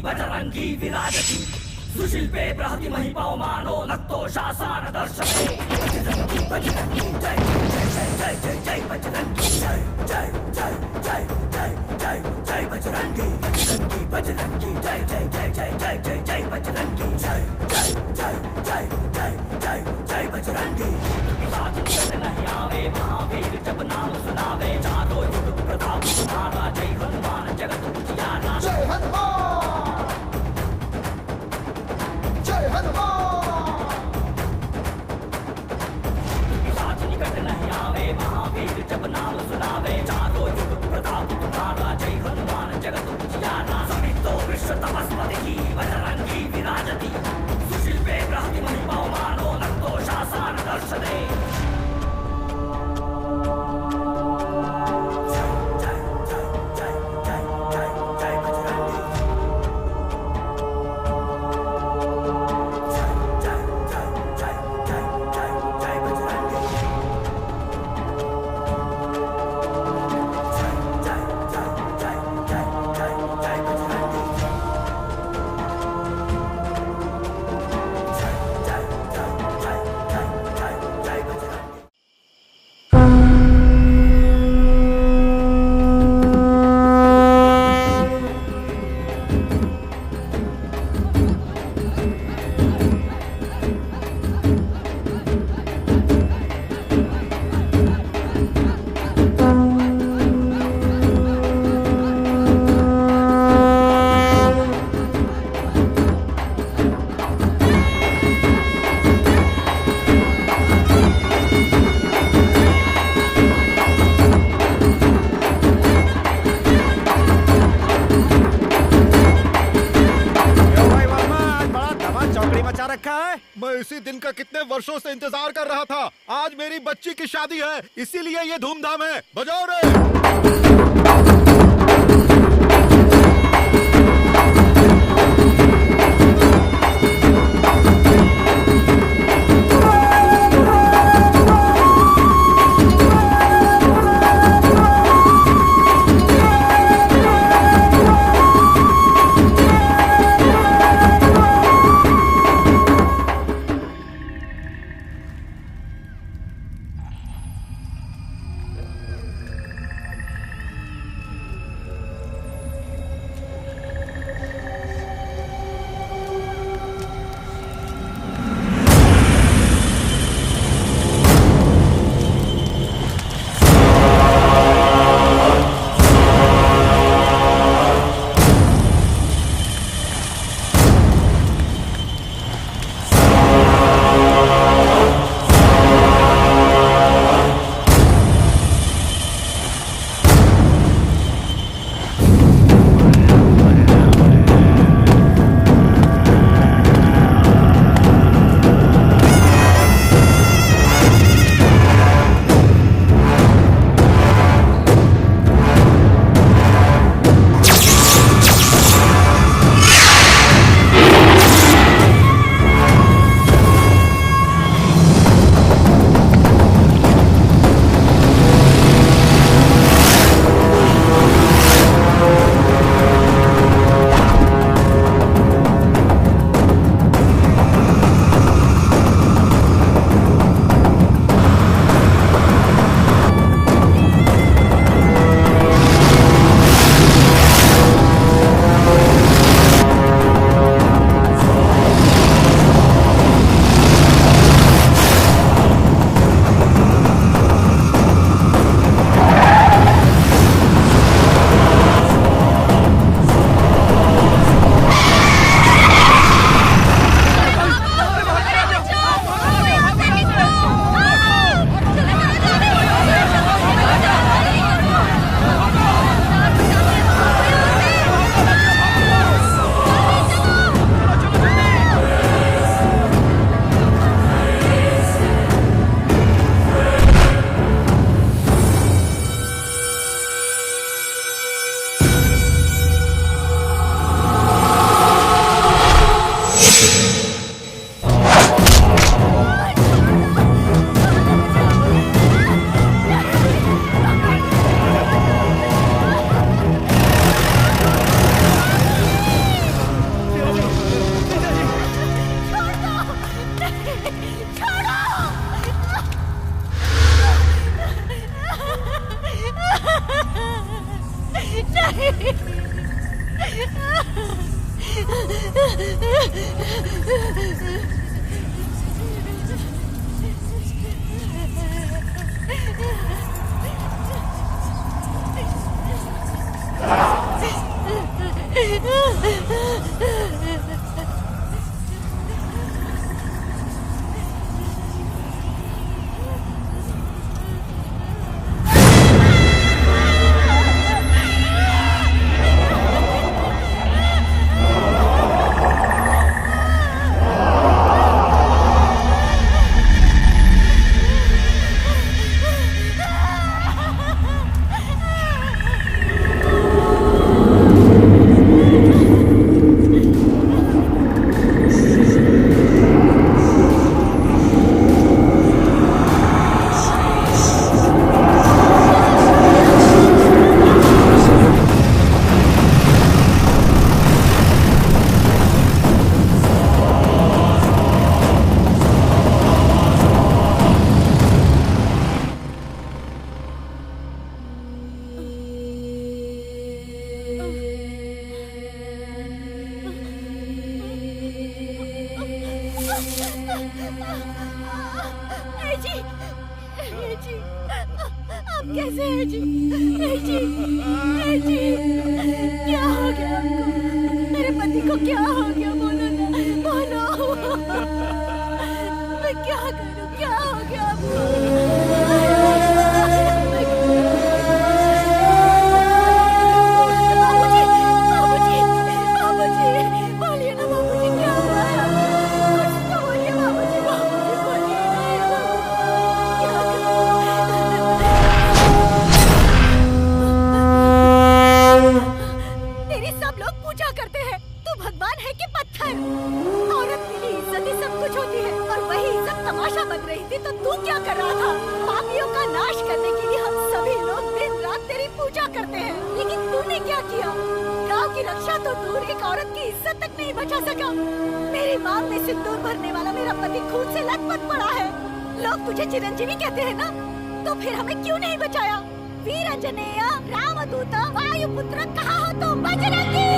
बजरंगी विराजति सुशिल्पे बृहति महिपवमानो नक्तो शासन दर्शने बजरंगी जय जय जय जय जय बजरंगी जय जय जय जय जय जय जय बजरंगी बजरंगी जय जय जय जय जय जय जय बजरंगी जय जय जय जय जय जय जय बजरंगी साथ नहीं आवे महावीर जब नाम सुनावे चारों युग प्रताप तुम्हारा जय हनुमान जगत उजियारा जय हनुमान जय हनुमान साथ निकट नहीं आवे महावीर जब नाम सुनावे चारों युग प्रताप तुम्हारा जय हनुमान जगत उजियारा समितो विश्व तपस्पति बजरंगी विराजति सुशिल्पे बृहति महिपवमानो नक्तो शासन दर्शने इसी दिन का कितने वर्षों से इंतजार कर रहा था। आज मेरी बच्ची की शादी है, इसीलिए ये धूमधाम है। बजाओ रे। जी, जी, आप कैसे हैं जी? जी, जी, क्या हो गया आपको? मेरे पति को क्या हो गया? बोलो ना, बोलो। मैं क्या करूं? क्या हो गया आपको? बाबूजी, बाबूजी, बाबूजी, बोलिए ना बाबूजी, क्या हुआ है? कुछ तो बोलिए बाबूजी, बाबूजी बोलिए ना। क्या तेरी सब लोग पूजा करते हैं, तू भगवान है कि पत्थर? औरत के लिए इज्जत ही सब कुछ होती है, और वही इज्जत तमाशा बन रही थी तो तू क्या कर रहा था? पापियों का नाश करने के लिए हम सभी लोग दिन रात तेरी पूजा करते हैं, लेकिन तूने क्या किया? गांव की रक्षा तो दूर, एक औरत की इज्जत तक नहीं बचा सका। मेरी मांग में सिंदूर भरने वाला मेरा पति खून से लथपथ पड़ा है। लोग तुझे चिरंजीवी कहते हैं ना, तो फिर हमें क्यों नहीं बचाया? वीर अंजनेय, रामदूत, वायुपुत्र, कहाँ हो तुम? बजरंगी!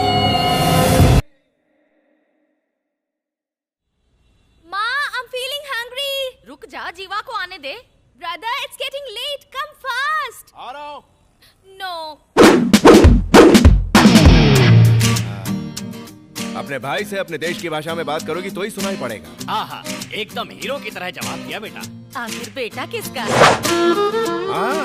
माँ, I'm feeling hungry. रुक जा, जीवा को आने दे। Brother, it's getting late. Come fast. आ रहा हूँ। No. अपने भाई से अपने देश की भाषा में बात करोगी तो ही सुनाई पड़ेगा। आहा, एकदम हीरो की तरह जवाब दिया बेटा। आखिर बेटा किसका? हाँ।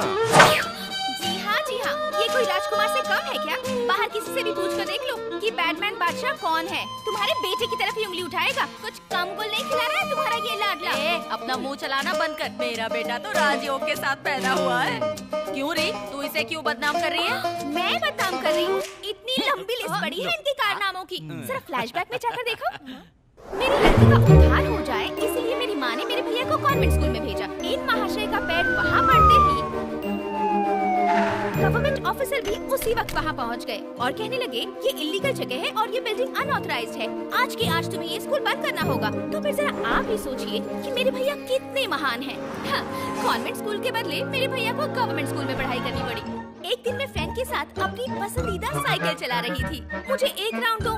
जी हाँ, ये कोई राजकुमार से कम है क्या? बाहर किसी से भी पूछ कर देख लो कि बैटमैन बादशाह कौन है। तुम्हारे बेटे की तरफ ही उंगली उठाएगा। कुछ कम गुल नहीं खिला रहा है तुम्हारा ये लाडला? अपना मुंह चलाना बंद कर। मेरा बेटा तो राजयोग के साथ पैदा हुआ है। क्यों रे, तू इसे क्यों बदनाम कर रही है? मैं बदनाम कर रही हूँ? इतनी लंबी लिस्ट पड़ी है इनके कारनामों की। जरा फ्लैशबैक में जाकर देखो। मेरी लड़की का उद्धार हो जाए, इसलिए मेरी माँ ने मेरे भैया को कॉन्वेंट स्कूल में भेजा। इन महाशय का पैर वहाँ पड़ते ही गवर्नमेंट ऑफिसर भी उसी वक्त वहाँ पहुँच गए और कहने लगे ये इलीगल जगह है और ये बिल्डिंग अनऑथराइज्ड है। आज के आज तुम्हें ये स्कूल बंद करना होगा। तो फिर जरा आप ही सोचिए कि मेरे भैया कितने महान हैं। हाँ, कॉन्वेंट स्कूल के बदले मेरे भैया को गवर्नमेंट स्कूल में पढ़ाई करनी पड़ी। एक दिन मैं फ्रेंड के साथ अपनी पसंदीदा साइकिल चला रही थी। मुझे एक राउंड दो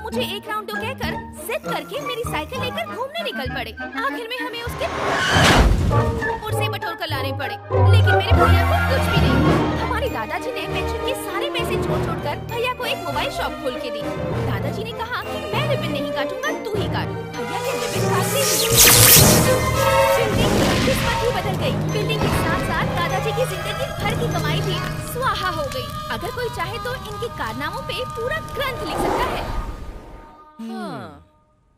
कहकर जिद करके मेरी साइकिल लेकर घूमने निकल पड़े। आखिर में हमें उसके पुरसे बटोर कर लाने पड़े, लेकिन मेरे भैया को कुछ भी नहीं। हमारे दादाजी ने पेंशन के सारे पैसे छोड़ भैया को एक मोबाइल शॉप खोल के दी। दादाजी ने कहा कि मैं रिबन नहीं काटूंगा, तू ही काट। भैया ने रिबन काटते ही किस्मत ही बदल गई। बिल्डिंग के साथ साथ दादाजी की जिंदगी भर की कमाई भी स्वाहा हो गई। अगर कोई चाहे तो इनके कारनामों पे पूरा ग्रंथ लिख सकता है।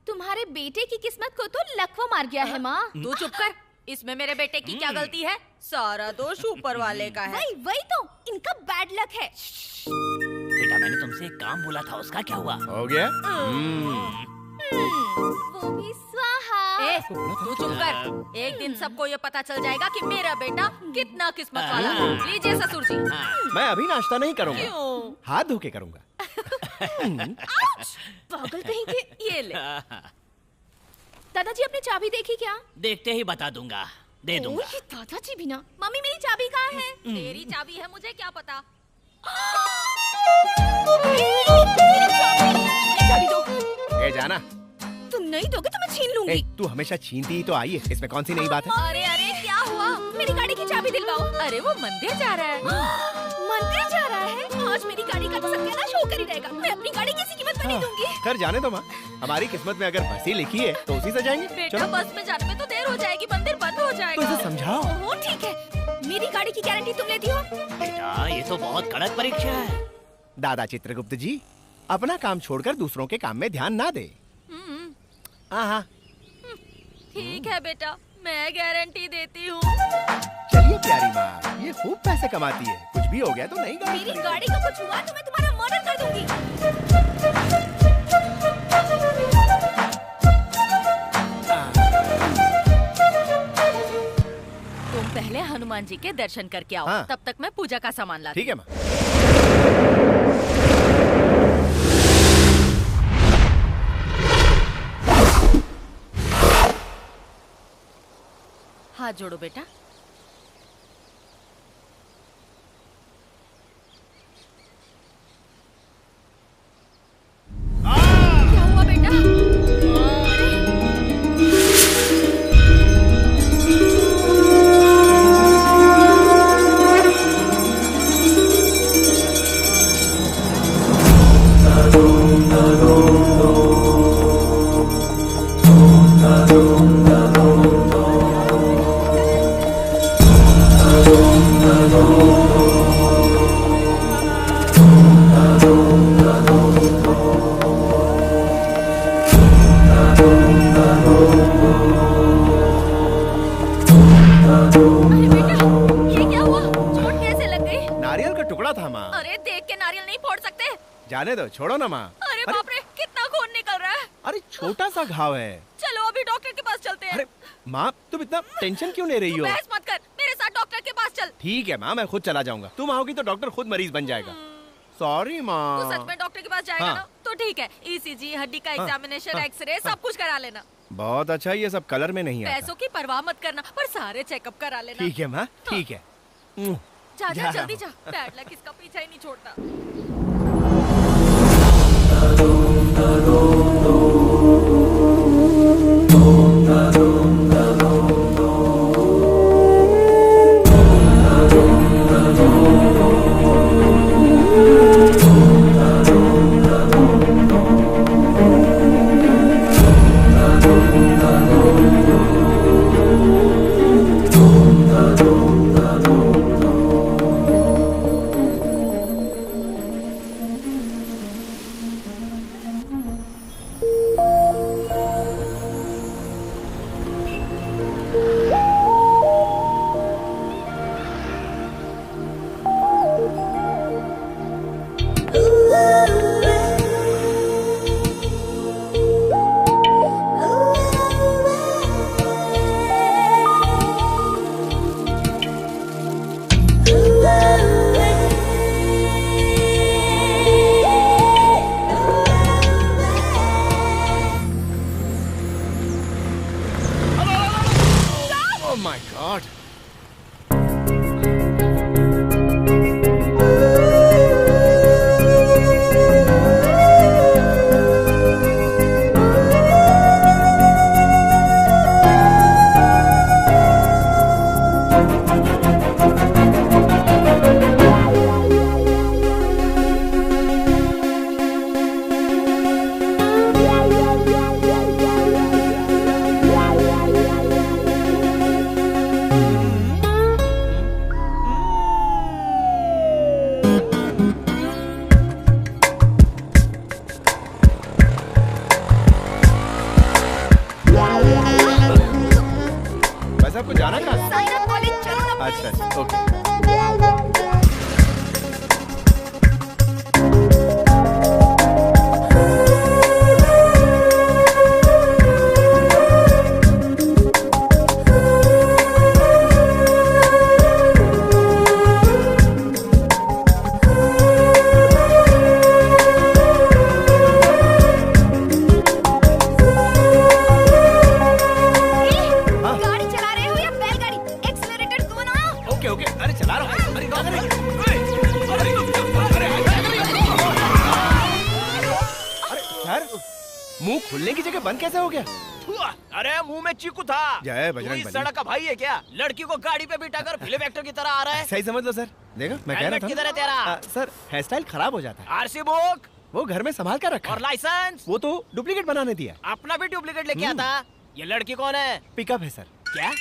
तुम्हारे बेटे की किस्मत को तो लकवा मार गया है माँ। तू चुप कर। इसमें मेरे बेटे की क्या गलती है? सारा दोष ऊपर वाले का है। वही तो, इनका बैड लक है। बेटा मैंने तुमसे एक काम बोला था, उसका क्या हुआ? हो गया? वो भी स्वाहा। तू चुप कर। एक दिन सबको ये पता चल जाएगा कि मेरा बेटा कितना किस्मत वाला है। लीजिए ससुर जी। मैं अभी नाश्ता नहीं करूँगा, क्यों? हाथ धो के करूँगा। पागल कहीं के। ये ले। दादाजी अपनी चाबी देखी क्या? देखते ही बता दूंगा, दे दूंगा। ये दादाजी भी ना। मम्मी मेरी चाबी कहाँ है? तेरी चाबी है, मुझे क्या पता। मेरी चाबी दो। ए जाना, तुम नहीं दोगे तो मैं छीन लूंगी। तू हमेशा छीनती ही तो आई है, इसमें कौन सी नई बात है? अरे अरे क्या हुआ? मेरी गाड़ी की चाबी दिलवाओ। अरे वो मंदिर जा रहा है। मंदिर जा रहा है? आज मेरी गाड़ी का तो सत्यानाश होकर ही रहेगा। मैं अपनी गाड़ी किसी कीमत पर नहीं दूंगी। कर जाने दो माँ, हमारी किस्मत में अगर बस ही लिखी है तो उसी से जाएंगे। बेटा बस में जाने में तो देर हो जाएगी, मंदिर बंद हो तो जाएगा। इसे समझाओ। ओह ठीक है, मेरी गाड़ी की गारंटी तुम लेती हो? बेटा ये तो बहुत कड़क परीक्षा है। दादा चित्रगुप्त जी अपना काम छोड़कर दूसरों के काम में ध्यान ना दे। हाँ, ठीक है बेटा, मैं गारंटी देती हूँ। चलिए प्यारी माँ, ये खूब पैसे कमाती है, कुछ भी हो गया तो नहीं गाड़ी। मेरी गाड़ी को कुछ हुआ तो मैं तुम्हारा मर्डर कर दूंगी। तुम पहले हनुमान जी के दर्शन करके आओ। हाँ। तब तक मैं पूजा का सामान लाती हूँ। ठीक है माँ। हाथ जोड़ो बेटा। क्या हुआ बेटा? था माँ। अरे देख के नारियल नहीं फोड़ सकते। जाने दो, छोड़ो ना माँ। अरे बाप रे, कितना खून निकल रहा है। अरे छोटा सा घाव है। चलो अभी डॉक्टर के पास चलते हैं। अरे माँ, तुम इतना टेंशन क्यों ले रही हो? बहस मत कर, मेरे साथ डॉक्टर के पास चल। ठीक है माँ, मैं खुद चला जाऊंगा। तुम आओगी तो डॉक्टर खुद मरीज बन जाएगा। सॉरी माँ। तू सच में डॉक्टर के पास जाएगा हाँ। ना? तो ठीक है, ECG, हड्डी का एग्जामिनेशन, एक्सरे सब कुछ करा लेना। बहुत अच्छा, ये सब कलर में नहीं आता। पैसों की परवाह मत करना, पर सारे चेकअप करा लेना। ठीक है माँ, ठीक है। जा जा जा रहा जल्दी हूँ। जा, बैड लक इसका पीछा ही नहीं छोड़ता। Oh my God! वैसे आपको जाना कहाँ? साइना कॉलेज चलो ना। अच्छा अच्छा, ओके। गाड़ी चला रहे हो या बैलगाड़ी? एक्सीलरेटर दो ना। ओके ओके, अरे चला रहा हूँ। अरे रोक, अरे सर, मुंह खुलने की जगह बंद कैसे हो गया? अरे मुंह में चीकू था। जय तू बजरंग इस बली। सड़क का भाई है क्या? लड़की को गाड़ी पे बिठा कर फिल्म एक्टर की तरह आ रहा है। सही समझ लो सर। देखो मैं कह रहा हेलमेट था किधर ना। है तेरा? सर, हेयर स्टाइल खराब हो जाता है। आरसी बुक वो घर में संभाल कर रखा और है। लाइसेंस। वो तो डुप्लीकेट बनाने दिया। अपना भी डुप्लीकेट लेके आता। ये लड़की कौन है? पिकअप है सर। क्या?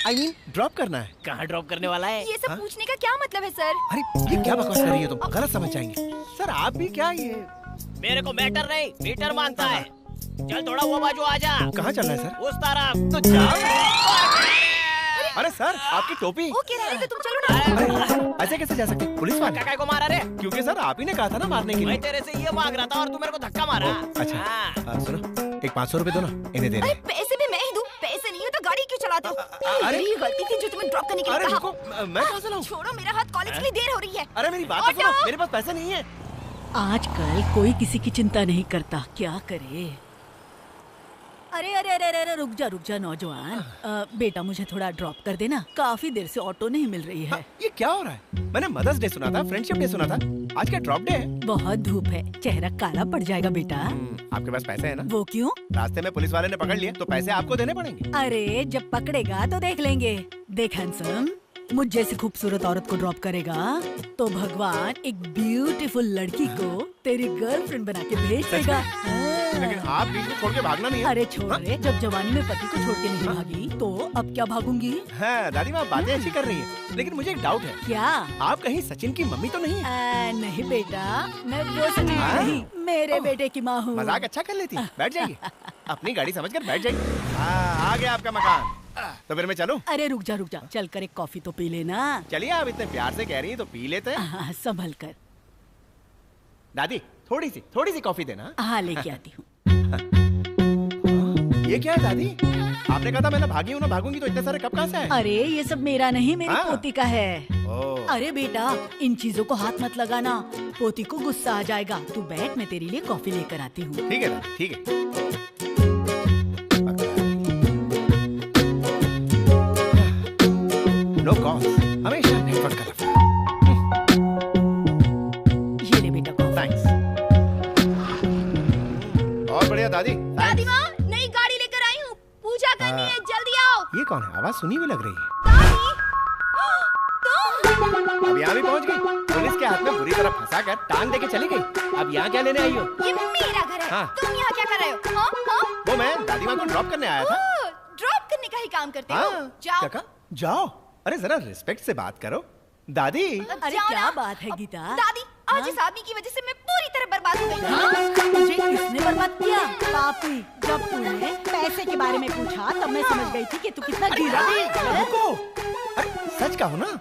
I mean, ड्रॉप करना है। कहाँ ड्रॉप करने वाला है? ये सब पूछने का क्या मतलब है सर? अरे ये क्या बकवास कर रही हो तुम? गलत समझ जाएंगे। सर आप भी क्या ये? मेरे को मैटर नहीं, मीटर मानता है। चल थोड़ा वो बाजू आ जा। कहाँ चल रहा है सर? उस तरफ। तो जाओ। अरे सर, आपकी टोपी। ओके रहने दो, तुम चलो ना। अरे ऐसे कैसे जा सकते? पुलिस वाले? काका को मारा रे? क्योंकि सर आप ही ने कहा था ना मारने के मैं लिए। तेरे से ये मांग रहा था और तू मेरे को धक्का मारा। अच्छा हाँ। सुनो, एक 500 रुपए दो ना, इन्हें दे अरे दे। पैसे भी मैं ही दूं। पैसे नहीं हो तो गाड़ी क्यों चलाते हो? अरे- मेरी गलती थी जो तुम्हें ड्रॉप करने के लिए अरे कहा। रुको, मैं कहाँ से लाऊं? छोड़ो मेरा हाथ, कॉलेज के लिए देर हो रही है। अरे मेरी बात तो सुनो, मेरे पास पैसे नहीं है। आजकल कोई किसी की चिंता नहीं करता, क्या करे। अरे अरे अरे अरे रुक जा नौजवान। बेटा मुझे थोड़ा ड्रॉप कर देना, काफी देर से ऑटो नहीं मिल रही है। ये क्या हो रहा है? मैंने मदर्स डे सुना था, फ्रेंडशिप डे सुना था, आज क्या ड्रॉप डे है? बहुत धूप है, चेहरा काला पड़ जाएगा बेटा। आपके पास पैसे है ना? वो क्यों? रास्ते में पुलिस वाले ने पकड़ लिए तो पैसे आपको देने पड़ेंगे। अरे जब पकड़ेगा तो देख लेंगे। देख हैंडसम, मुझ जैसी खूबसूरत औरत को ड्रॉप करेगा तो भगवान एक ब्यूटीफुल लड़की को तेरी गर्लफ्रेंड बना के भेज देगा। लेकिन आप बीच में छोड़ के भागना नहीं है। अरे छोड़ रे, जब जवानी में पति को छोड़ के नहीं भागी तो अब क्या भागूंगी? हाँ, दादी माँ बातें अच्छी कर रही हैं, लेकिन मुझे एक डाउट है। क्या? आप कहीं सचिन की मम्मी तो नहीं है? नहीं बेटा, मैं वो सचिन हाँ? नहीं, मेरे बेटे की माँ हूँ। मजाक अच्छा कर लेती। बैठ जाइए, अपनी गाड़ी समझकर बैठ जाइए। हाँ, आ गया आपका मकान। तो फिर मैं चलूं? अरे रुक जा, चल कर एक कॉफी तो पी लेना। चलिए, आप इतने प्यार से कह रही हैं तो पी लेते हैं। हाँ, संभल कर। दादी थोड़ी सी कॉफी देना। हाँ, लेके आती हूँ। ये क्या है दादी? आपने कहा था मैं ना भागी हूँ ना भागूंगी, तो इतने सारे कप कहाँ से आए? अरे ये सब मेरा नहीं, मेरी हाँ। पोती का है। ओह। अरे बेटा, इन चीजों को हाथ मत लगाना, पोती को गुस्सा आ जाएगा। तू बैठ, मैं तेरे लिए कॉफी लेकर आती हूँ। ठीक है दादी, ठीक है। नो कॉल्स, हमेशा नेटवर्क का लफड़ा। ये ले बेटा कॉफी। थैंक्स। और बढ़िया दादी। दादी माँ, नई गाड़ी लेकर आई हूँ, पूजा करनी है, जल्दी आओ। ये कौन है? आवाज सुनी हुई लग रही है। दादी, अब यहाँ भी पहुँच गई। पुलिस के हाथ में बुरी तरह फंसा कर टांग देके चली गई। अब यहाँ क्या लेने आई हो? ये मेरा घर है। हाँ। तुम यहाँ क्या कर रहे हो? हाँ, हाँ? वो मैं दादी माँ को ड्रॉप करने आया था। ओह, ड्रॉप करने का ही काम करते हो? हाँ। जाओ। क्या कहा? जाओ। अरे जरा रिस्पेक्ट से बात करो दादी। अरे जाओ क्या ना। बात है गीता? दादी, आज हाँ? इस आदमी की वजह से मैं पूरी तरह बर्बाद हो गई। हाँ? मुझे किसने बर्बाद किया? पापी, जब तूने पैसे के बारे में पूछा तब मैं समझ गई थी कि तू कितना गिरा है। रुको, अरे सच कहो ना।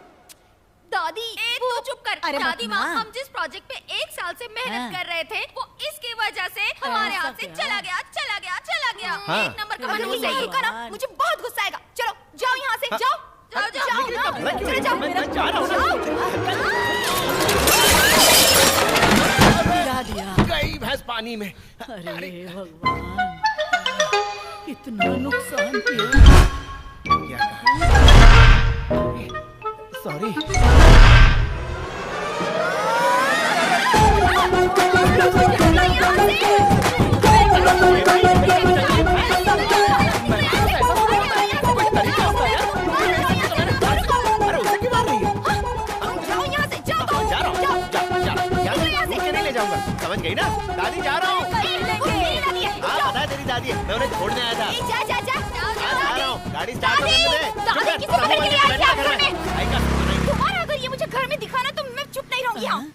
दादी, तू चुप कर। अरे दादी मत माँ, ना। हम जिस प्रोजेक्ट पे 1 साल से मेहनत हाँ। कर रहे थे, वो इसकी वजह से हमारे ऐसा हाथ से क्या? चला गया। हाँ। 1 नंबर का अगर मनहूस ये है ये। रुका ना, मुझे बहुत गुस्सा आएगा। चलो, जाओ यहाँ से, हाँ। जाओ। जाओ लेकिन ना। इतना भला क्यों? चले जाओ। मैं जा रहा हूँ गिरा दिया। ना। गई भैंस पानी में। अरे भगवान, कितना नुकसान किया। क्या कहा? सॉरी। अरे उसे क्यों मार रही है? जाओ यहाँ से, जाओ। जा रहा हूँ। यहाँ से नहीं ले जाऊंगा। समझ गई ना? दादी जा रहा हूँ। हाँ पता है तेरी दादी है, मैं उन्हें छोड़ने आया था। हाँ, जा रहा हूँ। गाड़ी स्टार्ट होने दे। दादी, किसे पकड़ के ले आई क्या घर में? आएगा। तुम्हारा अगर ये मुझे घर में दिखा ना, तो मैं चुप नहीं रहूंगी यहाँ।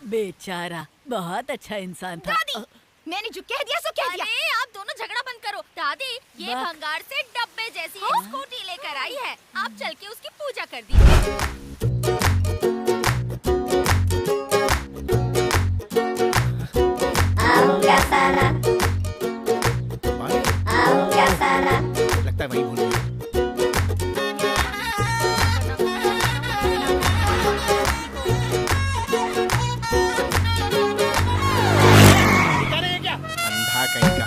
बेचारा, बहुत अच्छा इंसान था। दादी, मैंने जो कह दिया सो कह दिया। अरे आप दोनों झगड़ा बंद करो। दादी, ये बक। भंगार से डब्बे जैसी एक स्कूटी लेकर आई है। आप चल के उसकी पूजा कर दीजिए। लगता है वही भूल गई। दिखा नहीं है क्या? अंधा कहीं का।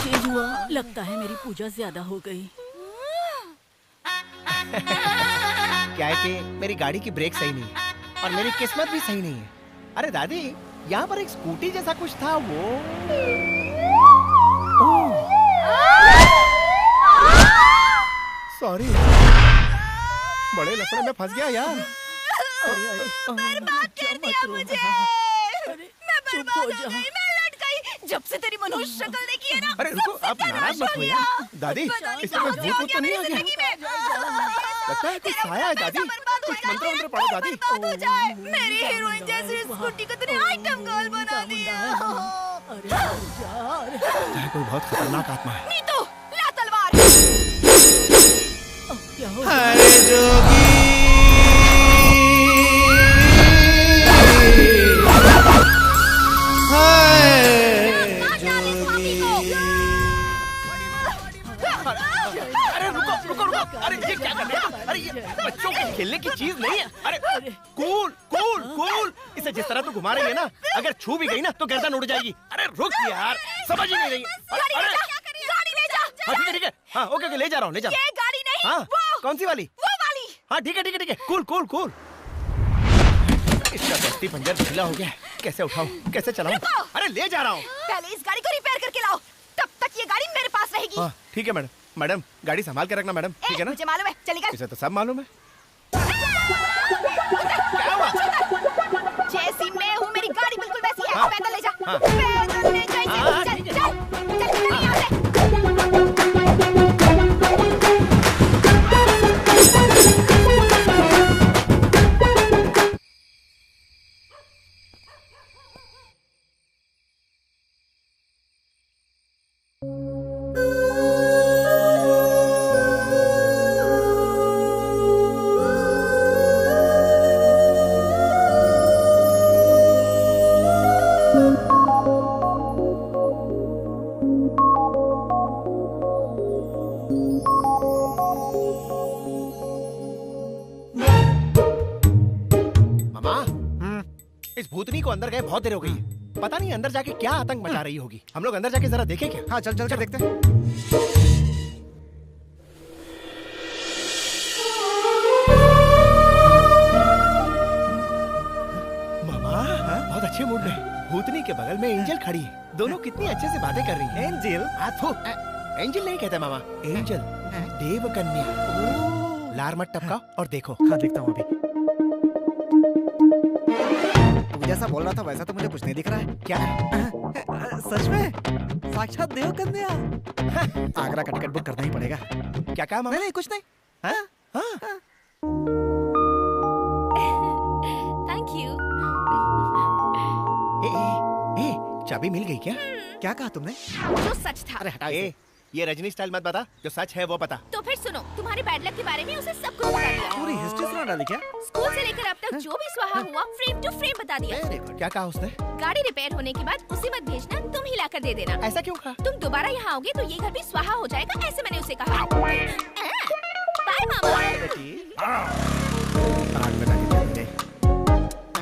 चेंज हुआ, लगता है मेरी पूजा ज्यादा हो गई। क्या है कि मेरी गाड़ी की ब्रेक सही नहीं है और मेरी किस्मत भी सही नहीं है। अरे दादी, यहाँ पर एक स्कूटी जैसा कुछ था वो। सॉरी, बड़े लफड़े में फंस गया यार। बर्बाद कर दिया मुझे। मैं चुप बर्बाद हो हो जा। गई, मैं लट गई। जब से तेरी मनोज शक्ल देखी है ना, अरे रुको, सबसे आप प्यार नाराज मत हो हो गया। यार। दादी, पता नहीं इसमें कहाँ कोई से भूत तो नहीं आ मेरी गया? जिंदगी में। लगता है कुछ आया है दादी। बर्बाद हो कुछ जाए, मंत्र वंत्र पढ़ो दादी। बर्बाद हो जाए। मेरी हीरोइन जैसी स्कूटी को तूने आइटम गर्ल बना दिया। अरे यार, कोई बहुत खतरनाक आत्मा है। नीतू, ला तलवार। अब क्या हो? अरे जोगी अरे रुको रुको रुको, अरे ये क्या कर रहे हो? अरे ये बच्चों के खेलने की चीज नहीं है। अरे कूल कूल कूल, इसे जिस तरह तू घुमा रही है ना, अगर छू भी गई ना तो गर्दन उड़ जाएगी। अरे रुक यार, समझ ही नहीं रही। गाड़ी ले जा, गाड़ी ले जा। हाँ ठीक है ठीक है, हाँ ओके ओके, ले जा रहा हूँ ले जा रहा ये गाड़ी नहीं, हूँ। हाँ वो कौन सी वाली? वाली। हाँ ठीक है ठीक है ठीक है, कूल कूल कूल। इसका दस्ती पंजर ढीला हो गया, कैसे उठाऊं कैसे चलाऊं? अरे ले जा रहा हूँ। पहले इस गाड़ी को रिपेयर करके लाओ, तब तक ये गाड़ी मेरे पास रहेगी। हाँ ठीक है मैडम, मैडम गाड़ी संभाल के रखना मैडम, ठीक है ना? मुझे मालूम है, चली गई। इसे तो सब मालूम है। जैसी मैं हूँ, मेरी गाड़ी बिल्कुल वैसी है। हाँ। पैदल ले जा, हाँ। पैदल ले जा। हाँ, चल ठीक चल है। चल चल यहाँ से। मामा इस भूतनी को अंदर गए बहुत देर हो गई है। पता नहीं अंदर जाके क्या आतंक मचा रही होगी। हम लोग अंदर जाके जरा देखें क्या? हाँ चल कर देखते हैं। मामा बहुत अच्छे मूड में। भूतनी के बगल में एंजल खड़ी है। दोनों कितनी अच्छे से बातें कर रही हैं। एंजल? एंजल नहीं कहते मामा, एंजल, देव कन्या। लार मत टपका और देखो। हाँ देखता हूँ अभी। तू जैसा बोल रहा था वैसा तो मुझे कुछ नहीं दिख रहा है। क्या? सच में साक्षात देव कन्या। आगरा का टिकट बुक करना ही पड़ेगा। क्या कहा मामा? नहीं कुछ नहीं। हाँ? हाँ? Thank you. चाबी मिल गई क्या? क्या कहा तुमने? जो सच था। अरे हटा ये रजनी स्टाइल मत बता, जो सच है वो बता। तो फिर सुनो, तुम्हारे बैड लक के बारे में उसे सब कुछ बता दिया। पूरी हिस्ट्री सुना डाली क्या? स्कूल से लेकर अब तक जो भी स्वाहा हुआ फ्रेम टू फ्रेम बता दिया। क्या कहा उसने? गाड़ी रिपेयर होने के बाद उसे मत भेजना, तुम ही लाकर दे देना। ऐसा क्यों कहा? तुम दोबारा यहाँ आओगे तो ये घर भी स्वाहा हो जाएगा, ऐसे मैंने उसे कहा। बाय मामा।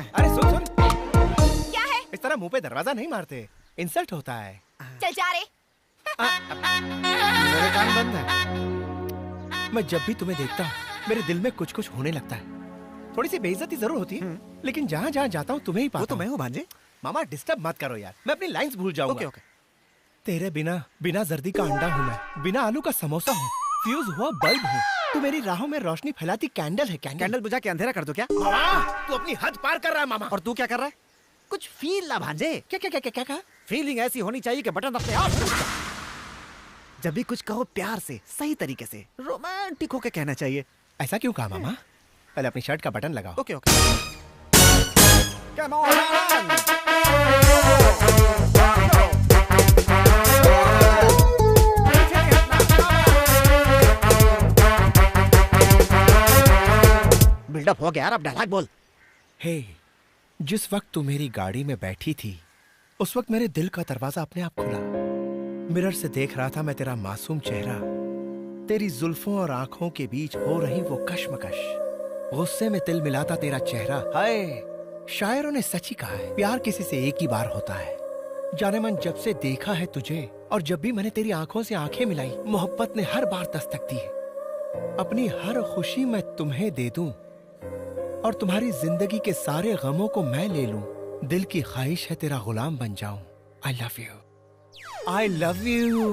अरे सुन। क्या है? इस तरह मुंह पे दरवाजा नहीं मारते, इंसल्ट होता है। चल जा रे। मेरे कान बंद है। मैं जब भी तुम्हें देखता हूँ मेरे दिल में कुछ कुछ होने लगता है। थोड़ी सी बेइज्जती जरूर होती है, लेकिन जहाँ जहाँ जाता हूँ तुम्हें ही पाता वो तो हूँ। मैं हूँ भांजे। मामा डिस्टर्ब मत करो यार, मैं अपनी लाइंस भूल जाऊंगा। Okay okay. तेरे बिना जर्दी का अंडा हूँ मैं, बिना आलू का समोसा हूँ, फ्यूज हुआ बल्ब हूँ। तू मेरी राहों में रोशनी फैलाती कैंडल है। कैंडल बुझा के अंधेरा कर दो क्या? मामा तू अपनी हद पार कर रहा है मामा। और तू क्या कर रहा है? कुछ फील ला भांजे। क्या क्या क्या क्या क्या कहा? फीलिंग ऐसी होनी चाहिए कि बटन अपने आप टूट जाए। जब भी कुछ कहो प्यार से, सही तरीके से, रोमांटिक होके कहना चाहिए। ऐसा क्यों कहा मामा? पहले अपनी शर्ट का बटन लगाओ। Okay okay. Come on. Buildup हो गया यार, अब डायलॉग बोल। हे, जिस वक्त तू मेरी गाड़ी में बैठी थी उस वक्त मेरे दिल का दरवाजा अपने आप खुला। मिरर से देख रहा था मैं तेरा मासूम चेहरा, तेरी जुल्फों और आंखों के बीच हो रही वो कश्मकश। गुस्से में तिल मिलाता तेरा चेहरा। हाय, शायरों ने सच ही कहा है, प्यार किसी से एक ही बार होता है। जाने मन जब से देखा है तुझे और जब भी मैंने तेरी आंखों से आंखें मिलाई, मोहब्बत ने हर बार दस्तक दी है। अपनी हर खुशी मैं तुम्हें दे दूं और तुम्हारी जिंदगी के सारे गमों को मैं ले लूं। दिल की ख्वाहिश है तेरा गुलाम बन जाऊं। I love you, I love you.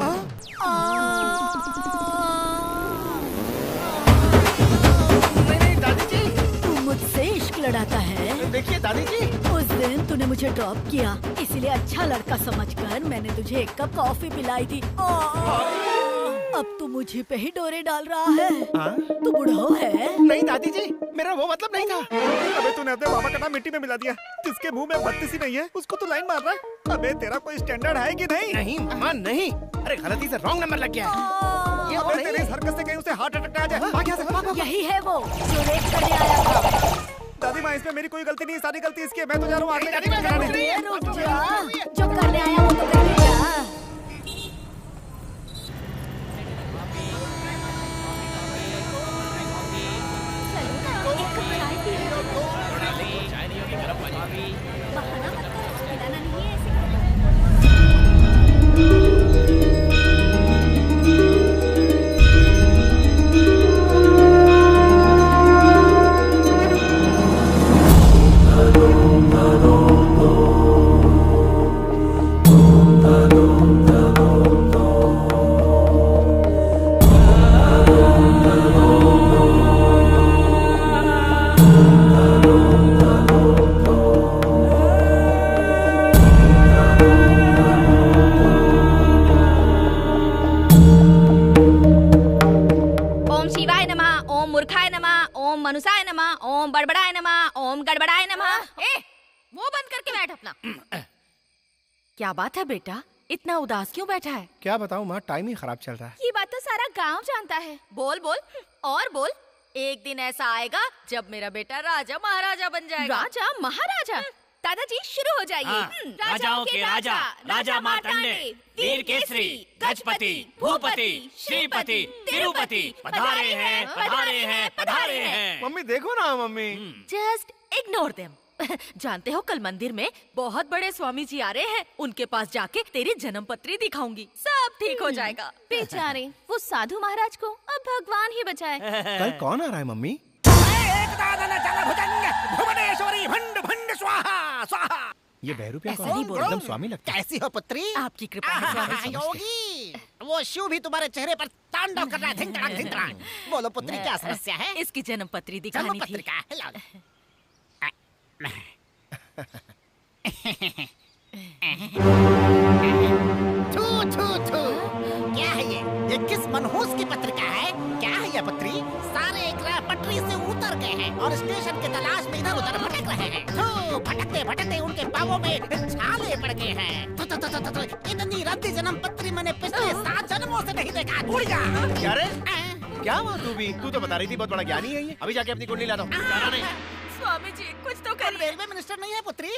नहीं दादी जी, तू मुझसे इश्क लड़ाता है। देखिए दादी जी, उस दिन तूने मुझे ड्रॉप किया, इसीलिए अच्छा लड़का समझकर मैंने तुझे एक कप कॉफी पिलाई थी। अब तू मुझे पे ही डोरे डाल रहा है। तू बुढ़ऊ है। नहीं दादी जी, मेरा वो मतलब नहीं था। अबे तूने अपने बाबा का नाम मिट्टी में मिला दिया। जिसके मुंह में बत्तीस ही नहीं है उसको तू लाइन मार रहा है। अबे तेरा कोई स्टैंडर्ड है कि नहीं? नहीं मामा नहीं, अरे गलती से रॉन्ग नंबर लग गया। ये अबे तेरी इस हरकत से कहीं उसे हार्ट अटैक आ जाए। भाग यहाँ से, भाग, भाग। यही है वो जो रेप करने आया था। दादी माँ, इसमें मेरी कोई गलती नहीं, सारी गलती इसकी है। मैं तो जा रहा हूँ आगे दादी माँ, कराने। रुक जा, जो करने आया वो तो करके जा। बहाना मत कर, खिलाना नहीं है ऐसे। मनुषाय नमः, ओम बड़बड़ाय नमः, ओम गड़बड़ाय नमः। वो बंद करके बैठ अपना। क्या बात है बेटा, इतना उदास क्यों बैठा है? क्या बताऊं माँ, टाइम ही खराब चल रहा है। ये बात तो सारा गांव जानता है। बोल बोल और बोल। एक दिन ऐसा आएगा जब मेरा बेटा राजा महाराजा बन जाएगा। राजा महाराजा? दादाजी शुरू हो जाइए। राजाओं के राजा, राजा मार्तंडे, वीर केसरी, गजपति, भूपति, श्रीपति, तिरुपति, पधारे हैं, पधारे हैं, पधारे हैं। मम्मी देखो ना मम्मी। Just ignore them. जानते हो कल मंदिर में बहुत बड़े स्वामी जी आ रहे हैं, उनके पास जाके तेरी जन्म पत्री दिखाऊंगी, सब ठीक हो जाएगा। बेचारे वो साधु महाराज को अब भगवान ही बचाए। कल कौन आ रहा है मम्मी? ये बहरू प्या ऐसा नहीं बोलो। एकदम स्वामी लगता है। कैसी हो पुत्री? आपकी कृपा है स्वामी जी। योगी, वो शिव भी तुम्हारे चेहरे पर तांडव कर रहा है। धिंग-तड़ांग, धिंग-तड़ांग। बोलो पुत्री, क्या समस्या है? इसकी जन्म पत्री दिखानी थी। पत्रिका हिला दो। थू थू थू, क्या है ये किस मनहूस की पत्रिका है? क्या है ये पत्री? सारे एकरा पटरी से उतर गए हैं और स्टेशन की तलाश में इधर उधर भटक रहे हैं। थू, भटकते भटकते उनके पावों में छाले पड़ गए हैं। थू, थू, थू, थू, थू, थू, इतनी रद्दी जन्म पत्री मैंने पिछले 7 जन्मों से नहीं देखा। उड़ जा। क्या रे? क्या हुआ तू भी? तू तो बता रही थी बहुत बड़ा ज्ञानी है ये। अभी जाके अपनी कुंडली ला दो। जाना नहीं। स्वामी जी कुछ तो करिए। रेलवे मिनिस्टर नहीं है पुत्री?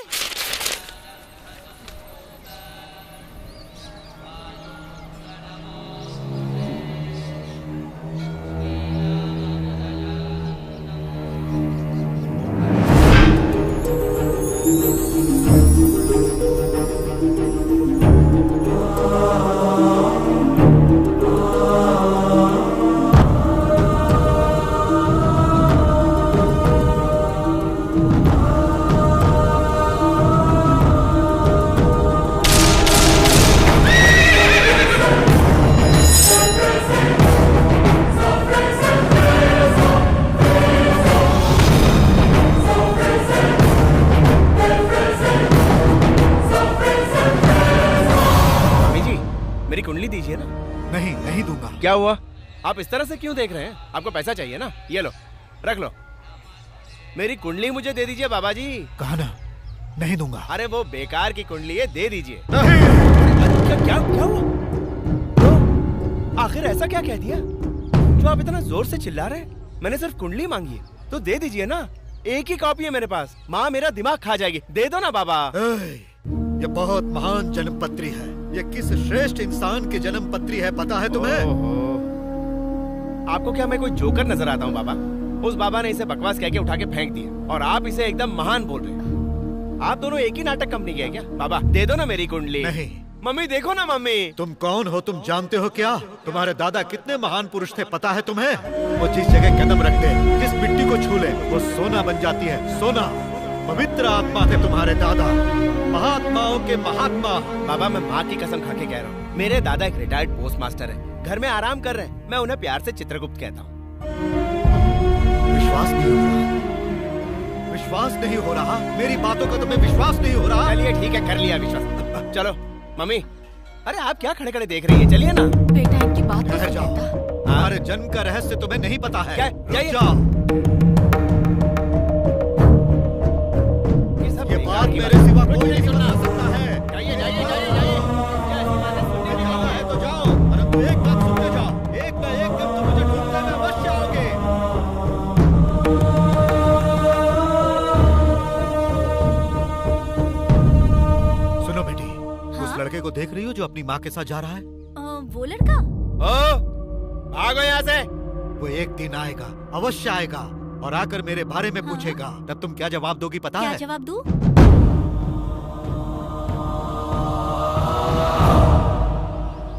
मेरी कुंडली दीजिए ना। नहीं, नहीं दूंगा। क्या हुआ? आप इस तरह से क्यों देख रहे हैं? आपको पैसा चाहिए ना? ये लो, रख लो। मेरी कुंडली मुझे दे दीजिए बाबा जी। कहा ना, नहीं दूंगा। अरे वो बेकार की कुंडली है, दे दीजिए। नहीं। क्या हुआ? तो आखिर ऐसा क्या कह दिया जो आप इतना जोर से चिल्ला रहे हैं? मैंने सिर्फ कुंडली मांगी है, तो दे दीजिए ना। एक ही कॉपी है मेरे पास। माँ मेरा दिमाग खा जाएगी, दे दो ना बाबा। ये बहुत महान जन्म पत्री है। ये किस श्रेष्ठ इंसान की जन्म पत्री है पता है तुम्हें? आपको क्या मैं कोई जोकर नजर आता हूँ बाबा? उस बाबा ने इसे बकवास कह के उठा के फेंक दिया और आप इसे एकदम महान बोल रहे हैं। आप दोनों एक ही नाटक कंपनी के हैं क्या? बाबा दे दो ना मेरी कुंडली। नहीं। मम्मी देखो ना मम्मी। तुम कौन हो? तुम जानते हो क्या तुम्हारे दादा कितने महान पुरुष थे पता है तुम्हें? वो जिस जगह कदम रखते, जिस मिट्टी को छू ले, वो सोना बन जाती है। सोना। पवित्र आत्मा थे तुम्हारे दादा, महात्माओं के महात्मा। बाबा मैं माँ की कसम खा के कह रहा हूँ, मेरे दादा एक रिटायर्ड पोस्ट मास्टर है, घर में आराम कर रहे हैं। मैं उन्हें प्यार से चित्रगुप्त कहता हूँ। विश्वास नहीं हो रहा? विश्वास नहीं हो रहा? मेरी बातों का तुम्हें विश्वास नहीं हो रहा? चलिए ठीक है, कर लिया विश्वास। चलो मम्मी। अरे आप क्या खड़े खड़े देख रही है? चलिए ना। बेटा इनकी बात ठहर जाओ। हमारे जन्म का रहस्य तुम्हें नहीं पता है। क्या? रुक जाओ। ये बात मेरे सिवा कोई नहीं समझ सकता है। जाइए जाइए जाइए जाइए। है तो जाओ, परंतु एक बात सुनते जाओ, एक न एक दिन तुम मुझे ढूंढने में अवश्य आओगे। सुनो बेटी, उस लड़के को देख रही हो जो अपनी माँ के साथ जा रहा है? वो लड़का? भागो यहाँ से। वो एक दिन आएगा, अवश्य आएगा और आकर मेरे बारे में पूछेगा। तब तुम क्या जवाब दोगी पता क्या है? जवाब दूं?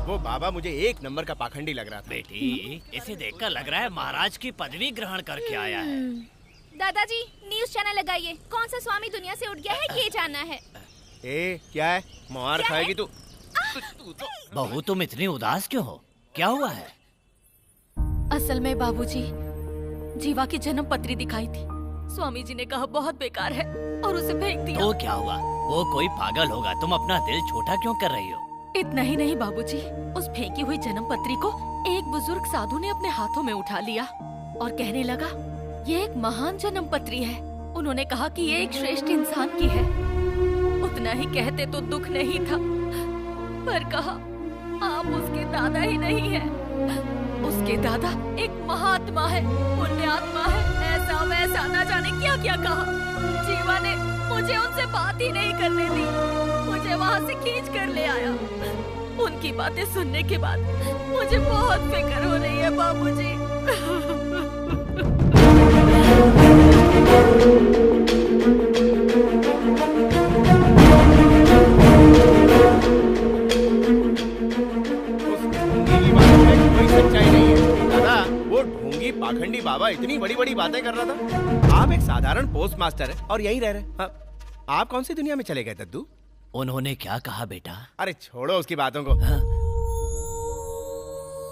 वो बाबा मुझे एक नंबर का पाखंडी लग रहा था। बेटी इसे देखकर लग रहा है महाराज की पदवी ग्रहण करके आया है। दादाजी न्यूज चैनल लगाइए, कौन सा स्वामी दुनिया से उठ गया है ये जानना है। ए क्या है? मार खाएगी तू। बहू तुम इतनी उदास क्यों हो? क्या हुआ है? असल में बाबूजी, जीवा की जन्म पत्री दिखाई थी। स्वामी जी ने कहा बहुत बेकार है और उसे फेंक दिया। तो क्या हुआ? वो कोई पागल होगा, तुम अपना दिल छोटा क्यों कर रही हो? इतना ही नहीं बाबूजी, उस फेंकी हुई जन्म पत्री को एक बुजुर्ग साधु ने अपने हाथों में उठा लिया और कहने लगा ये एक महान जन्म पत्री है। उन्होंने कहा कि ये एक श्रेष्ठ इंसान की है। उतना ही कहते तो दुख नहीं था, पर कहा आप उसके दादा ही नहीं है। उसके दादा एक महात्मा है, पुण्यात्मा है, ऐसा वैसा न जाने क्या क्या कहा। जीवा ने मुझे उनसे बात ही नहीं करने दी, मुझे वहाँ से खींच कर ले आया। उनकी बातें सुनने के बाद मुझे बहुत फिक्र हो रही है बाबूजी। पाखंडी बाबा इतनी बड़ी बड़ी बातें कर रहा था। आप एक साधारण पोस्ट मास्टर है और यहीं रह रहे। हाँ, आप कौन सी दुनिया में चले गए दद्दू? उन्होंने क्या कहा बेटा? अरे छोड़ो उसकी बातों को। हाँ?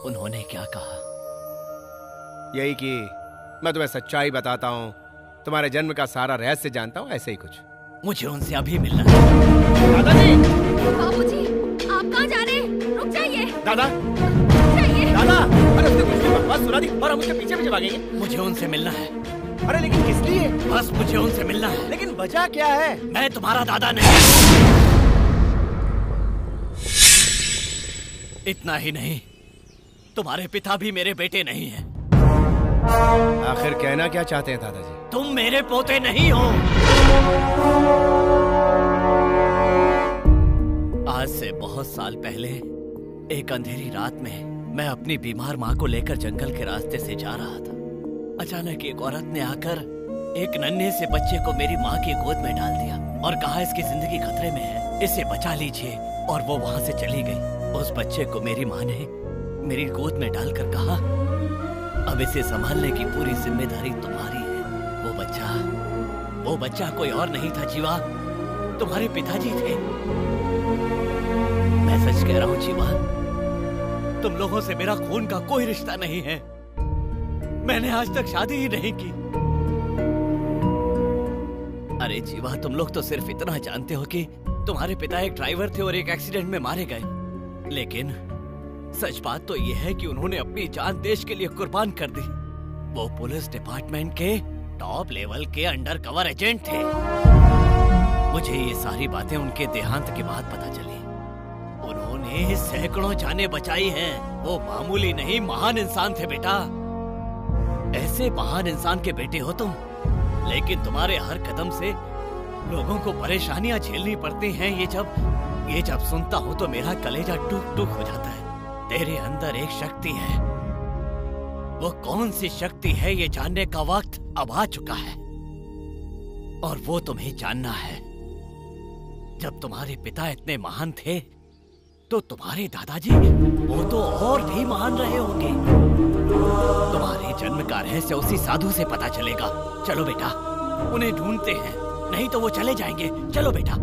उन्होंने क्या कहा? यही कि मैं तुम्हें सच्चाई बताता हूँ, तुम्हारे जन्म का सारा रहस्य जानता हूँ, ऐसे ही कुछ। मुझे उनसे अभी मिलना है। दादाजी! बाबूजी, आप कहाँ जा रहे हैं? रुक जाइए। दादा! रुक जाइए। दादा! अरे उसने कुछ भी बकवास सुना दी और हम उसके पीछे पीछे भागेंगे। मुझे उनसे मिलना है। अरे लेकिन किस लिए? बस मुझे उनसे मिलना है। लेकिन वजह क्या है? मैं तुम्हारा दादा नहीं। इतना ही नहीं, तुम्हारे पिता भी मेरे बेटे नहीं हैं। आखिर कहना क्या चाहते हैं दादाजी? तुम मेरे पोते नहीं हो। आज से बहुत साल पहले एक अंधेरी रात में मैं अपनी बीमार माँ को लेकर जंगल के रास्ते से जा रहा था। अचानक एक औरत ने आकर एक नन्हे से बच्चे को मेरी माँ की गोद में डाल दिया और कहा इसकी जिंदगी खतरे में है, इसे बचा लीजिए। और वो वहाँ से चली गई। उस बच्चे को मेरी माँ ने मेरी गोद में डालकर कहा, अब इसे संभालने की पूरी जिम्मेदारी तुम्हारी है। वो बच्चा कोई और नहीं था जीवा, तुम्हारे पिताजी थे। मैं सच कह रहा हूँ जीवा, तुम लोगों से मेरा खून का कोई रिश्ता नहीं है। मैंने आज तक शादी ही नहीं की। अरे जीवा, तुम लोग तो सिर्फ इतना जानते हो कि तुम्हारे पिता एक ड्राइवर थे और एक एक्सीडेंट में मारे गए। लेकिन सच बात तो यह है कि उन्होंने अपनी जान देश के लिए कुर्बान कर दी। वो पुलिस डिपार्टमेंट के टॉप लेवल के अंडर कवर एजेंट थे। मुझे ये सारी बातें उनके देहांत के बाद पता चली। उन्होंने सैकड़ों जानें बचाई हैं। वो मामूली नहीं, महान इंसान थे बेटा। ऐसे महान इंसान के बेटे हो तुम, लेकिन तुम्हारे हर कदम से लोगों को परेशानियां झेलनी पड़ती हैं। ये जब सुनता हूँ तो मेरा कलेजा टूक टूक हो जाता है। तेरे अंदर एक शक्ति है। वो कौन सी शक्ति है ये जानने का वक्त अब आ चुका है, और वो तुम्हें जानना है। जब तुम्हारे पिता इतने महान थे तो तुम्हारे दादाजी वो तो और भी महान रहे होंगे। तुम्हारे जन्म का रहस्य उसी साधु से पता चलेगा। चलो बेटा, उन्हें ढूंढते हैं, नहीं तो वो चले जाएंगे। चलो बेटा।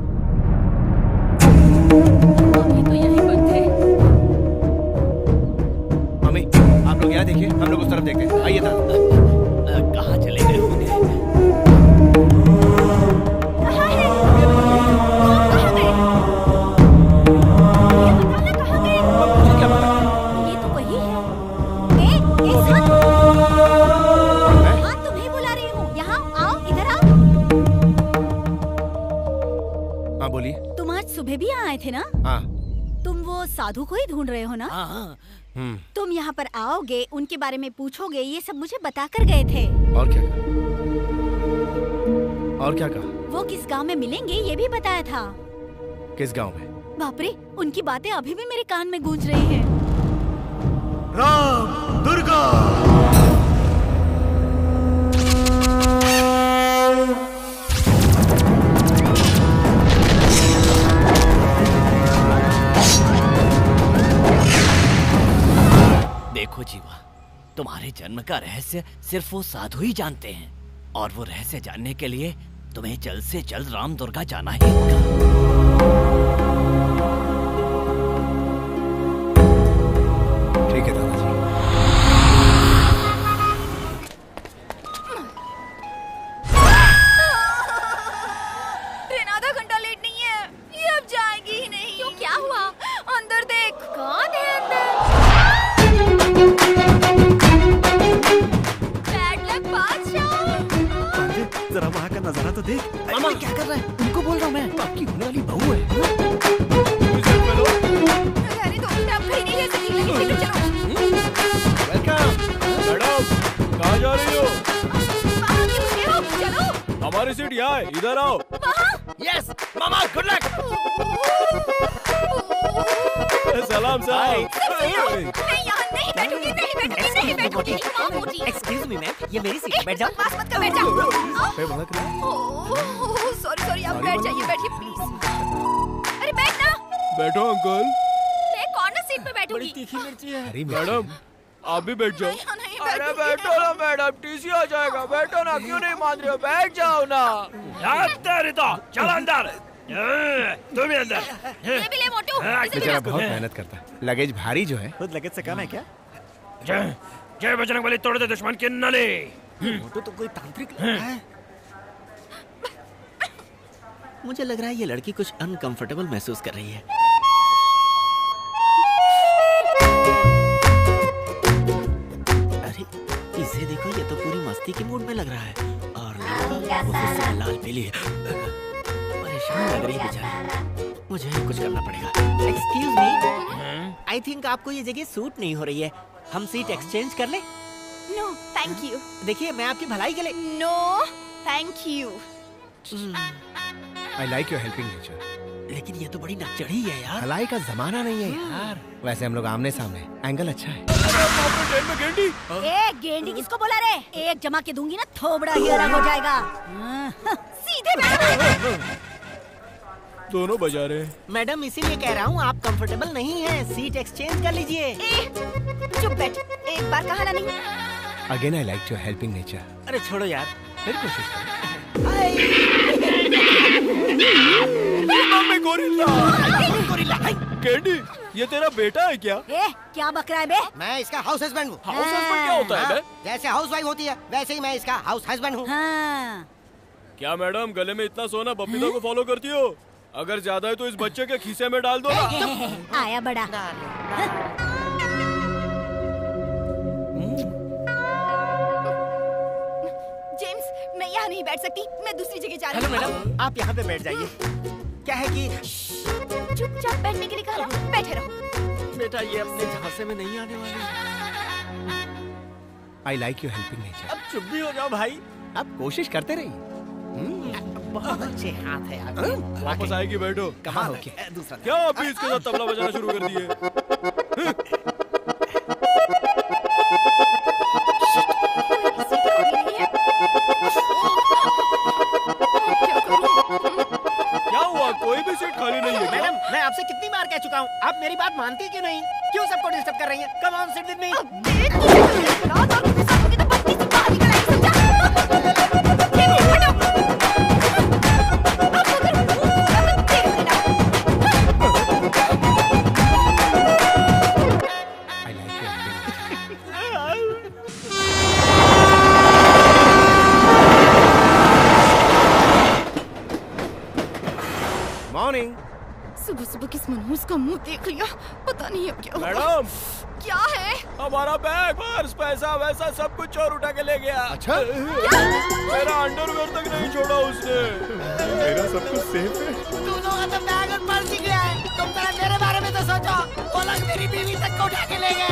अभी तो यहीं पर थे। मम्मी, आप लोग यहाँ देखिए, हम लोग उस तरफ देखते हैं। आइए दादा। कहाँ चले गए होंगे? सुबह भी आए थे ना? हाँ। तुम वो साधु को ही ढूंढ रहे हो ना? हाँ। तुम यहाँ पर आओगे, उनके बारे में पूछोगे, ये सब मुझे बता कर गए थे। और क्या कहा? और क्या कहा? वो किस गांव में मिलेंगे ये भी बताया था। किस गांव में? बाप रे, उनकी बातें अभी भी मेरे कान में गूंज रही हैं। राम, दुर्गा। देखो जीवा, तुम्हारे जन्म का रहस्य सिर्फ वो साधु ही जानते हैं, और वो रहस्य जानने के लिए तुम्हें जल्द से जल्द राम दुर्गा जाना ही होगा। ठीक है दादाजी। ट्रेन आधा घंटा लेट नहीं है, ये अब जाएगी ही नहीं। क्यों, क्या हुआ? अंदर देख। कौन है अंदर? जरा वहाँ का नजारा तो देख। मामा क्या कर रहा है? उनको बोल रहा हूँ मैं, आपकी होने वाली बहू है। अरे तो मैं अब कहीं नहीं रह सकती, लेकिन चलो। वेलकम मैडम, कहाँ जा रही हो? वहाँ क्यों रुके हो? चलो। हमारी सीट यहाँ है, इधर आओ। यस मामा, गुड लक। सलाम साहब। मैं यहाँ नहीं बैठूंगी, नहीं बैठूंगी। एक्सक्यूज मी मैम, ये मेरी सीट, बैठ जाओ। पास मत कर, बैठ जाओ। सॉरी, आप बैठ जाइए, बैठिए प्लीज। अरे बैठ ना। बैठो अंकल। मैं कॉर्नर सीट पे बैठूंगी। तीखी मिर्ची है। अरे मैडम, आप भी बैठ जाओ। अरे बैठो ना मैडम, टीसी आ जाएगा। बैठो ना, क्यों नहीं मान रहे हो? बैठ जाओ ना। चल अंदर, तुम भी अंदर। ये भी ले मोटू, इसे भी बेचारा रख। बहुत मेहनत करता है। लगेज भारी जो है। खुद लगेज से कम है क्या? जय बजरंगबली, तोड़ दे दुश्मन की नली। मोटू तो कोई तांत्रिक लग रहा है। मुझे लग रहा है ये लड़की कुछ अनकंफर्टेबल महसूस कर रही है। अरे इसे देखो, ये तो पूरी मस्ती के मूड में लग रहा है। और लड़की लाल पीली है, परेशान लग रही है बेचारी। मुझे कुछ करना पड़ेगा। एक्सक्यूज मी, आई थिंक आपको ये जगह सूट नहीं हो रही है। हम सीट एक्सचेंज कर ले? No thank you. देखिए, मैं आपकी भलाई के लिए। No thank you. I like your helping nature. लेकिन ये तो बड़ी नकचढ़ी है यार। भलाई का जमाना नहीं है यार। वैसे हम लोग आमने सामने, एंगल अच्छा है। ए गेंडी किसको बोला रे? एक जमा के दूंगी ना, थोबड़ा ही अलग हो जाएगा। सीधे बैठो। दोनों बजा रहे हैं। मैडम, इसीलिए कह रहा हूँ, आप कंफर्टेबल नहीं हैं। सीट एक्सचेंज कर लीजिए। ए, चुप बैठ, एक बार कहा ना नहीं। Again I like your helping nature. अरे छोड़ो यार। फिर कोशिश करो। कैंडी, ये तेरा बेटा है क्या? ए क्या बक रहा है बे? मैं इसका हाउस हस्बैंड हूँ। हाउस हस्बैंड क्या होता है बे? जैसे हाउस वाइफ होती है वैसे ही मैं इसका हाउस हस्बैंड हूँ। हाँ। क्या मैडम, गले में इतना सोना बबीता को फॉलो करती हो? अगर ज्यादा है तो इस बच्चे के खीसे में डाल दो ना। आया बड़ा। जेम्स, मैं यहाँ नहीं बैठ सकती, मैं दूसरी जगह जा रही हेलो हूँ। मैडम, आप यहाँ पे बैठ जाइए। क्या है कि चुपचाप बैठने के लिए कहा ना, बैठे रहो। बेटा, ये अपने झांसे में नहीं आने वाले। आई लाइक योर हेल्पिंग नेचर। अब चुप भी हो जाओ भाई। आप कोशिश करते रहिए। बहुत अच्छे हाथ है यार। वापस आएगी, बैठो। कहाँ हो क्या? दूसरा क्या आप भी इसके साथ तबला बजाना शुरू कर दिए? क्या हुआ? कोई भी सीट खाली नहीं है क्या? मैडम, मैं आपसे कितनी बार कह चुका हूँ, आप मेरी बात मानती क्यों नहीं? क्यों सबको डिस्टर्ब कर रही हैं? Come on, sit with me. I like your helping nature. Morning. सुबह सुबह किस मनहूस का मुंह देख लिया, पता नहीं अब क्या होगा। मैडम, क्या है? हमारा बैग, पर्स, पैसा वैसा सब कुछ चोर उठा के ले गया। अच्छा? मेरा अंडरवेयर तक नहीं छोड़ा उसने। मेरा सब कुछ सेफ है। तुम लोगों का तो बैग और पर्स ही गया है। तुम जरा मेरे बारे में तो सोचो। वो लोग मेरी बीवी तक को उठा के ले गए।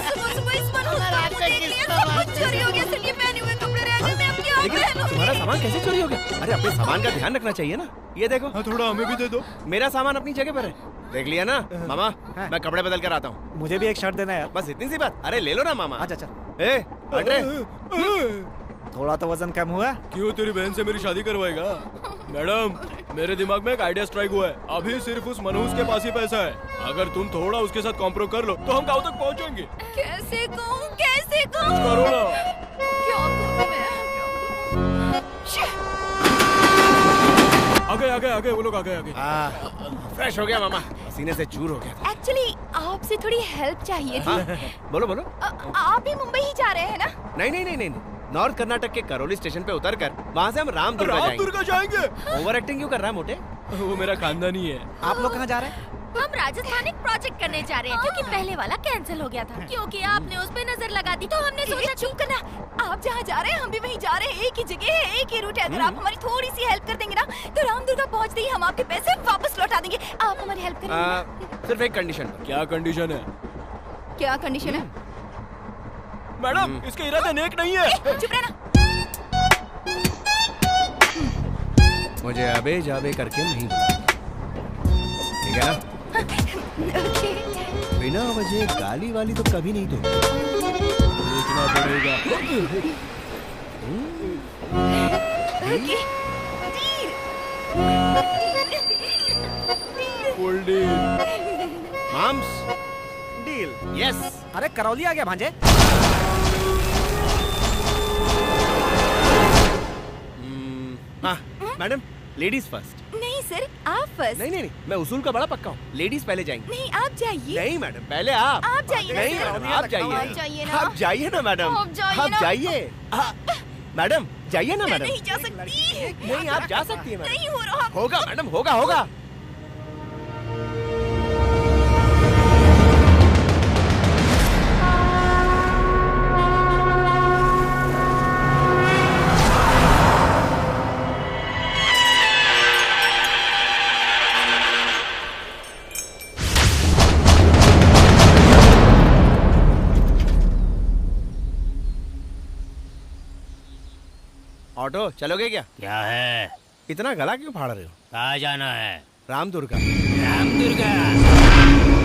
सुबह सुबह इस मनहूस का मुंह देख लिया, सब कुछ चोरी हो गया। चलिए पहने हुए कपड़े रह गए, मैं अब क्या पहनूं? तुम्हारा सामान कैसे चोरी हो गया? अरे अपने सामान का ध्यान रखना चाहिए ना। ये देखो। हाँ, थोड़ा हमें भी दे दो। मेरा सामान अपनी जगह पर है। देख लिया ना मामा? मैं कपड़े बदल कर आता हूँ। मुझे भी एक शर्ट देना यार। बस इतनी सी बात। अरे ले लो ना मामा। अच्छा अच्छा, ए, हट रे। थोड़ा तो वजन कम हुआ। क्यों, तेरी बहन से मेरी शादी करवाएगा? मैडम, मेरे दिमाग में एक आइडिया स्ट्राइक हुआ है। अभी सिर्फ उस मनहूस के पास ही पैसा है। अगर तुम थोड़ा उसके साथ कॉम्प्रो कर लो तो हम गाँव तक पहुँचेंगे। कैसे कहूँ, कैसे कहूँ? करो ना। क्या करूँ मैं? आ गए वो लोग, आ गए। फ्रेश हो गया मामा, सीने से चूर हो गया था। एक्चुअली आपसे थोड़ी हेल्प चाहिए थी। हाँ, बोलो बोलो। आप भी मुंबई ही जा रहे हैं ना? नहीं। नॉर्थ कर्नाटक के करौली स्टेशन पे उतरकर वहाँ से हम रामदुर्गा जाएंगे। ओवर एक्टिंग क्यों कर रहा है मोटे? वो मेरा खानदानी है। आप लोग कहाँ जा रहे हैं? हम राजस्थान एक प्रोजेक्ट करने जा रहे हैं, क्योंकि पहले वाला कैंसिल हो गया था। क्योंकि आपने उस पे नजर लगा दी, तो हमने सोचा चुप करना। आप जहाँ जा रहे हैं हम भी वहीं जा रहे हैं। एक ही जगह है, एक ही रूट है। अगर आप हमारी थोड़ी सी हेल्प कर देंगे ना, तो रामदुर्गा पहुँचते ही हम आपके पैसे वापस लौटा देंगे। आप हमारी हेल्प करेंगे ना? सिर्फ एक कंडीशन। क्या कंडीशन है? क्या कंडीशन है? मैडम, इसके इरादे नेक नहीं है। चुप रहना। मुझे अबे जाबे करके नहीं, ठीक है ना? बिना वजह गाली वाली तो कभी नहीं दूंगा। सोचना पड़ेगा। Mums, deal. यस। अरे करौली आ गया भांजे। हाँ मैडम, लेडीज फर्स्ट। नहीं सर, आप फर्स्ट। नहीं नहीं नहीं, मैं उसूल का बड़ा पक्का हूँ, लेडीज पहले जाएंगी। नहीं, आप जाइए। नहीं मैडम, पहले आप। आप जाइए ना नहीं सर। मैडम, आप जाइए। आप जाइए ना। आप जाइए ना मैडम। आप जाइए आप ना। जाइए। मैडम जाइए ना मैडम। नहीं जा सकती। नहीं, आप जा सकती है मैडम। नहीं हो रहा। होगा मैडम, होगा होगा। ऑटो चलोगे क्या? क्या है? इतना गला क्यों फाड़ रहे हो? कहाँ जाना है? रामदुर्गा। रामदुर्गा?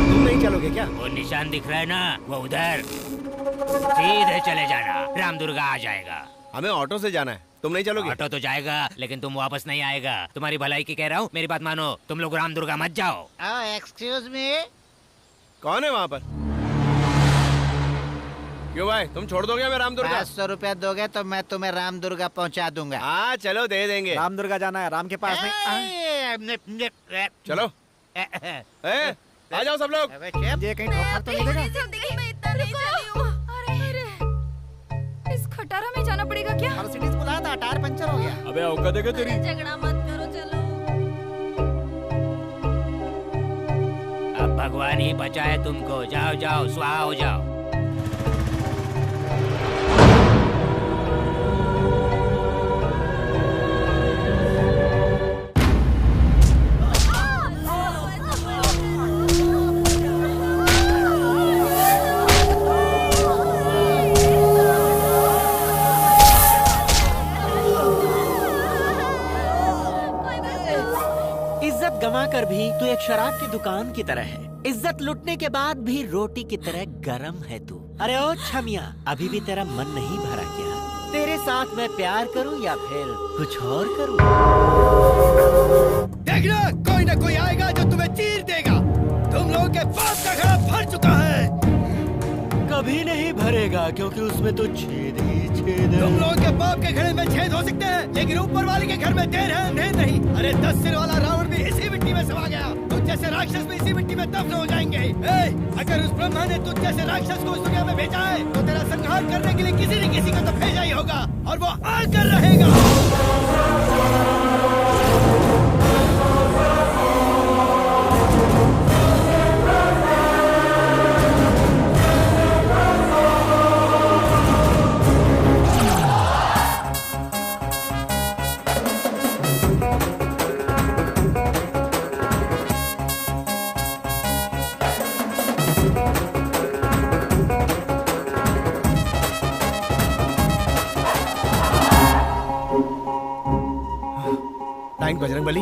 तुम नहीं चलोगे क्या? वो निशान दिख रहा है ना, वो उधर सीधे चले जाना, रामदुर्गा आ जाएगा। हमें ऑटो से जाना है, तुम नहीं चलोगे? ऑटो तो जाएगा लेकिन तुम वापस नहीं आएगा। तुम्हारी भलाई की कह रहा हूँ, मेरी बात मानो, तुम लोग रामदुर्गा मत जाओ। एक्सक्यूज मी, कौन है वहाँ पर? क्यों भाई, तुम छोड़ दोगे हमें रामदुर्गा? 500 रुपया दोगे तो मैं तुम्हें रामदुर्गा पहुंचा दूंगा। हाँ चलो दे देंगे। रामदुर्गा जाना है, राम के पास नहीं। चलो आ जाओ सब लोग। ये कहीं ठोकर तो नहीं देगा? जिंदगी में इतना नहीं चली हूँ। अरे इस खटारा में जाना पड़ेगा क्या? मर्सिडीज बुलाया था, टायर पंचर हो गया। अबे औकात है क्या तेरी? झगड़ा मत करो, चलो। अब भगवान ही बचाए तुमको। जाओ जाओ, स्वाहा हो जाओ। इज्जत गंवा कर भी तू एक शराब की दुकान की तरह है। इज्जत लुटने के बाद भी रोटी की तरह गरम है तू। अरे ओ छमिया, अभी भी तेरा मन नहीं भरा क्या? तेरे साथ मैं प्यार करूं या फिर कुछ और करूं? देखना, कोई ना कोई आएगा जो तुम्हें चीर देगा। तुम लोगों के बाप का घड़ा भर चुका है। कभी नहीं भरेगा क्योंकि उसमें तो छेद ही छेद है। तुम लोगों के बाप के घड़े में छेद हो सकते हैं, लेकिन ऊपर वाले के घर में देर है अंधेर नहीं। अरे 10 सिर वाला रावण भी इसी मिट्टी में समा गया। तुझ जैसे राक्षस भी इसी मिट्टी में दफन हो जाएंगे। अगर उस ब्रह्मा ने तुझ जैसे राक्षस को इस दुनिया में भेजा है तो तेरा संहार करने के लिए किसी न किसी को तो भेजा ही होगा, और वो आकर रहेगा। बजरंगबली।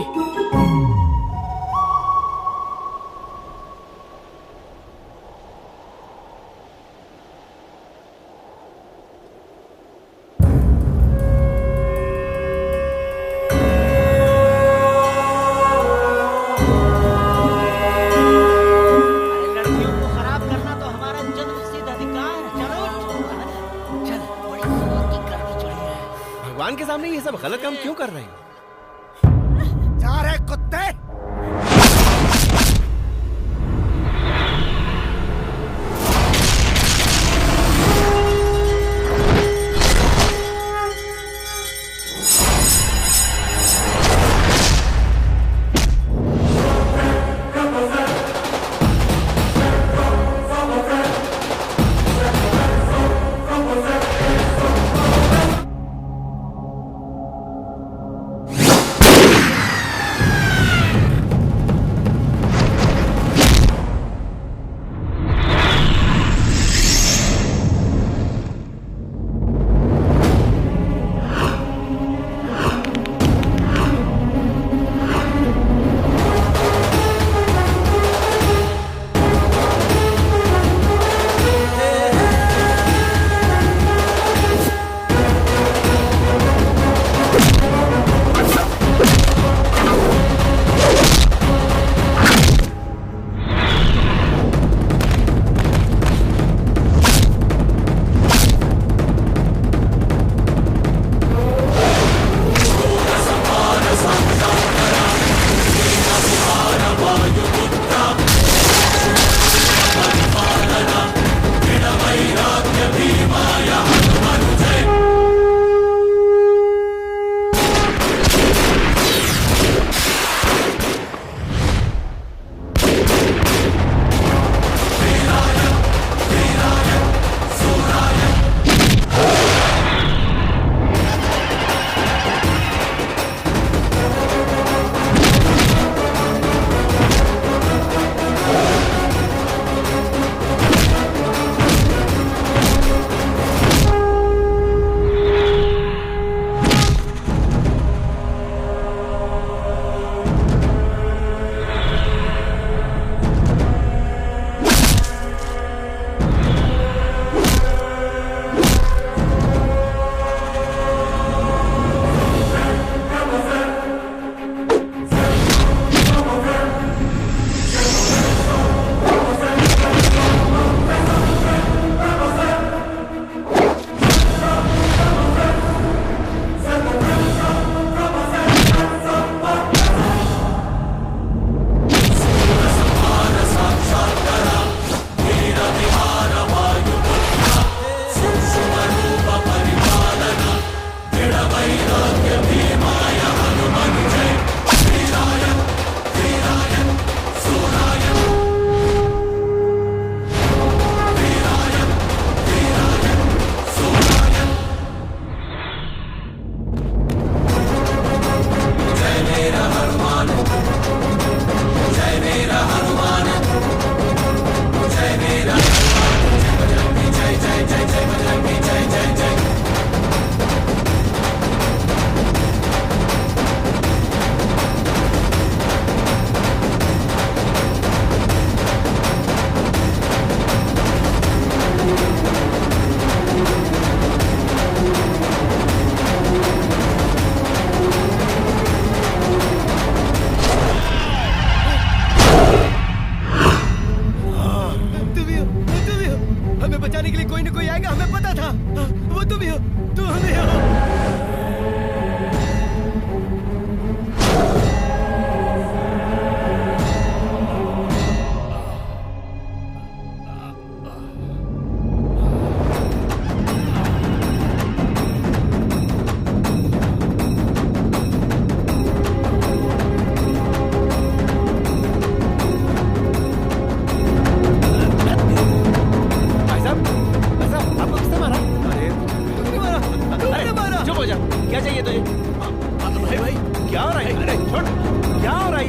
भगवान के सामने ये सब गलत काम क्यों कर रहे हैं? जा रहे कुत्ते।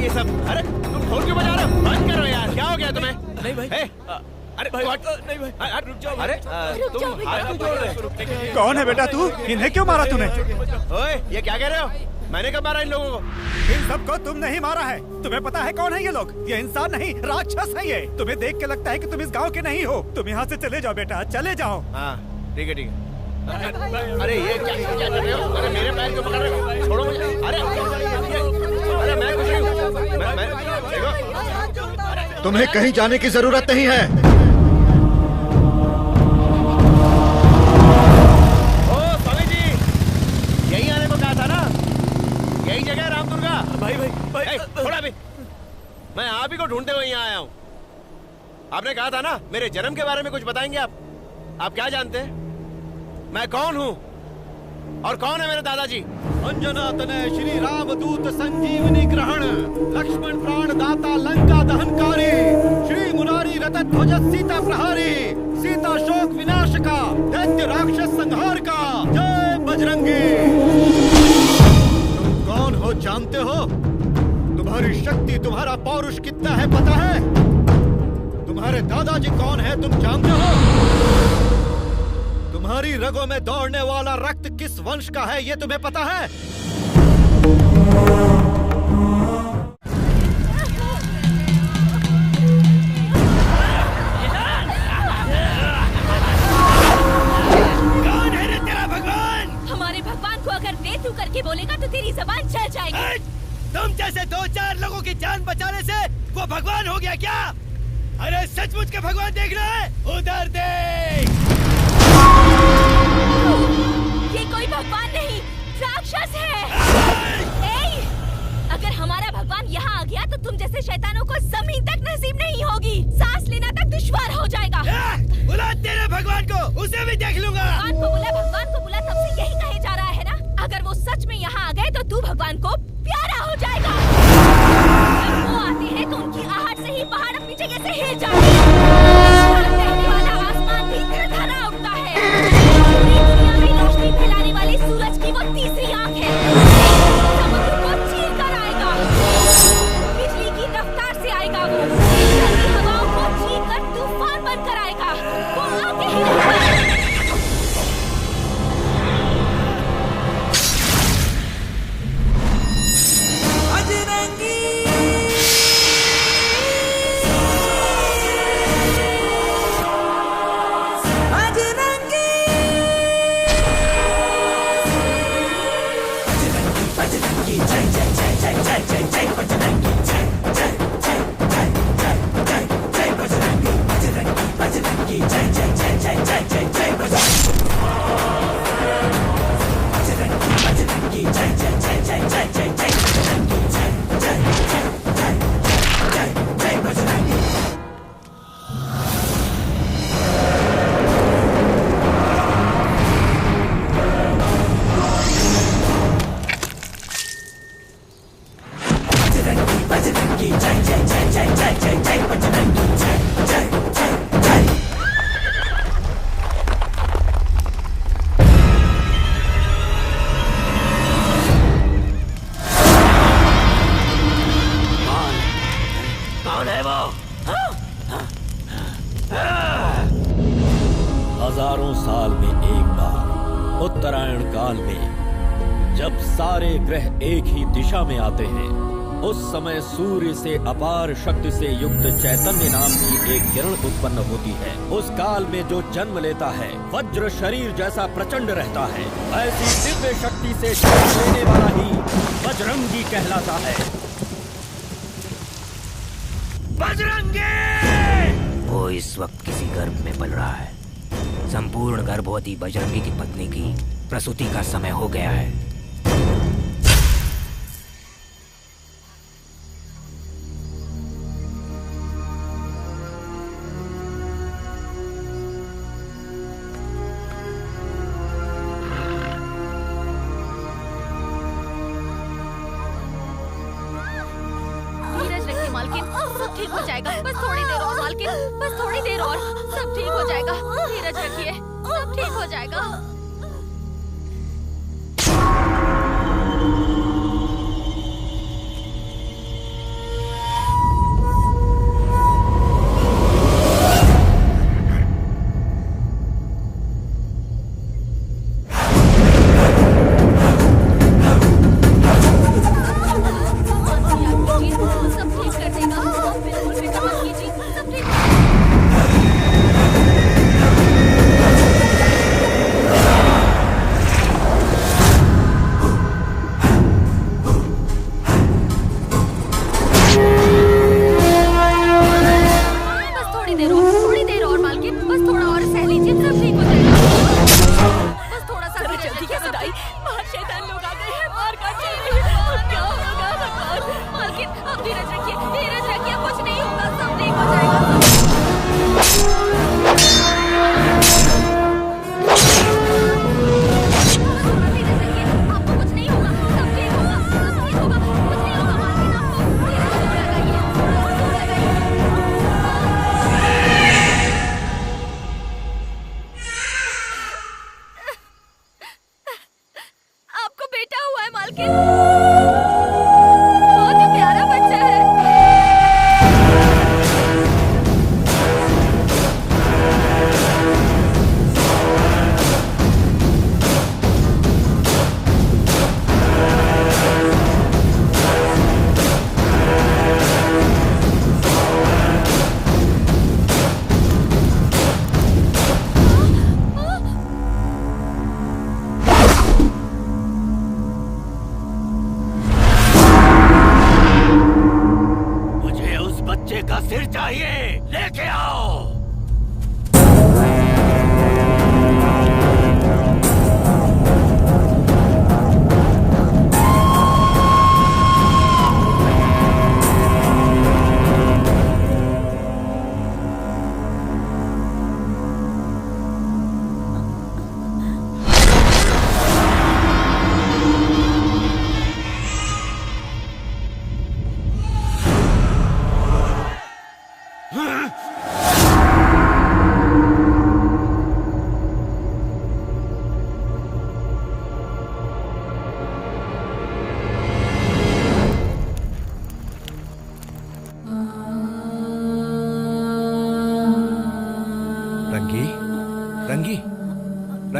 ये सब? अरे तुम ढोल क्यों बजा रहे हो? बंद करो यार, क्या हो गया तुम्हें? नहीं भाई। अरे भाई नहीं भाई, रुक जाओ। अरे रुक तुम हाथ क्यों जोड़ रहे हो? कौन है बेटा तू? इन्हें क्यों मारा तूने? ओए, ये क्या कह रहे हो? मैंने कब मारा इन लोगों को? इन सबको तुम नहीं मारा है। तुम्हें पता है कौन है ये लोग? ये इंसान नहीं, राक्षस है ये। तुम्हें देख के लगता है कि तुम इस गांव के नहीं हो। तुम यहाँ से चले जाओ बेटा, चले जाओ। हाँ ठीक है ठीक है। अरे ये क्या कर रहे हो? अरे मेरे पैर क्यों पकड़ रहे हो? छोड़ो मुझे। अरे मैं कुछ नहीं हूँ। मैं देखो, तुम्हें कहीं जाने की जरूरत नहीं है। ओ स्वामी जी, यही आने को कहा था ना? यही जगह है रामदुर्गा। भाई थोड़ा भी, मैं आप ही को ढूंढते हुए यहाँ आया हूँ। आपने कहा था ना मेरे जन्म के बारे में कुछ बताएंगे आप क्या जानते हैं? मैं कौन हूँ और कौन है मेरे दादाजी? अंजना तनय श्री राम दूत संजीवनी ग्रहण, लक्ष्मण प्राण दाता लंका दहनकारी, श्री मुरारी रतन ध्वज सीता प्रहारी, सीता शोक विनाश का, दैत्य राक्षस संहार का, जय बजरंगी। तुम कौन हो जानते हो? तुम्हारी शक्ति, तुम्हारा पौरुष कितना है पता है? तुम्हारे दादाजी कौन है तुम जानते हो? तुम्हारी रगों में दौड़ने वाला रक्त किस वंश का है ये तुम्हें पता है? कौन है रे तेरा भगवान? हमारे भगवान को अगर बेतू करके बोलेगा तो तेरी जबान चल जाएगी। तुम जैसे 2-4 लोगों की जान बचाने से वो भगवान हो गया क्या? अरे सचमुच के भगवान देख रहा है? उधर देख। ये कोई भगवान नहीं, राक्षस है। अगर हमारा भगवान यहाँ आ गया तो तुम जैसे शैतानों को जमीन तक नसीब नहीं होगी। सांस लेना तक दुश्वार हो जाएगा। बुला तेरे भगवान को, उसे भी देख लूंगा। भगवान को बुला, तब से यही कहे जा रहा है ना? अगर वो सच में यहाँ आ गए तो तू भगवान को प्यारा हो जाएगा। जब वो आते हैं तो उनकी आहट से ही पहाड़ अपनी जगह से हिल जाते हैं। रहने वाला आसमान भी धड़धड़ा उठता है। पूरी दुनिया में रोशनी फैलाने वाले सूरज की वो तीसरी आंख है। समुद्र को चीर कर आएगा। बिजली की रफ्तार से आएगा वो। ठंडी हवाओं को छीन कर तूफान बनकर आएगा। वो आगे ही रहेगा। हजारों साल में एक बार उत्तरायण काल में जब सारे ग्रह एक ही दिशा में आते हैं, उस समय सूर्य से अपार शक्ति से युक्त चैतन्य नाम की एक किरण उत्पन्न होती है। उस काल में जो जन्म लेता है वज्र शरीर जैसा प्रचंड रहता है। ऐसी दिव्य शक्ति से जन्म लेने वाला ही बजरंगी कहलाता है। बजरंगी! वो इस वक्त किसी गर्भ में पल रहा है। संपूर्ण गर्भवती बजरंगी की पत्नी की प्रसूति का समय हो गया है। मालकिन, सब ठीक हो जाएगा। बस थोड़ी देर और मालकिन, बस थोड़ी देर और, सब ठीक हो जाएगा। धीरज रखिए, सब ठीक हो जाएगा।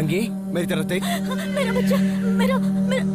नारंगी मेरी तरफ देख। मेरा बच्चा, मेरा मेरा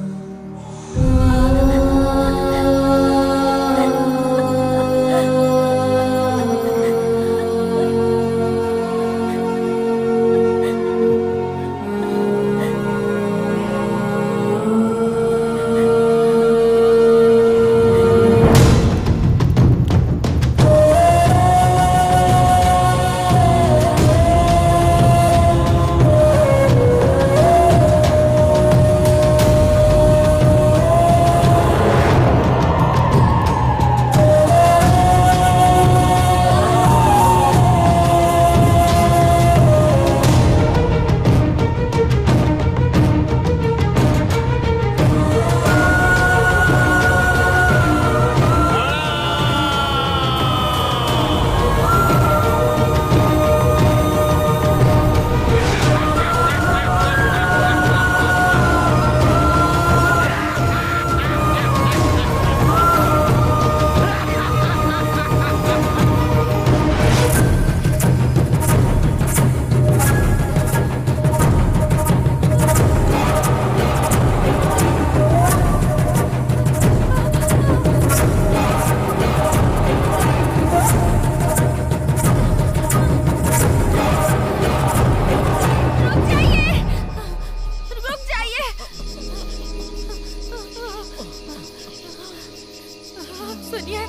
सुनिए,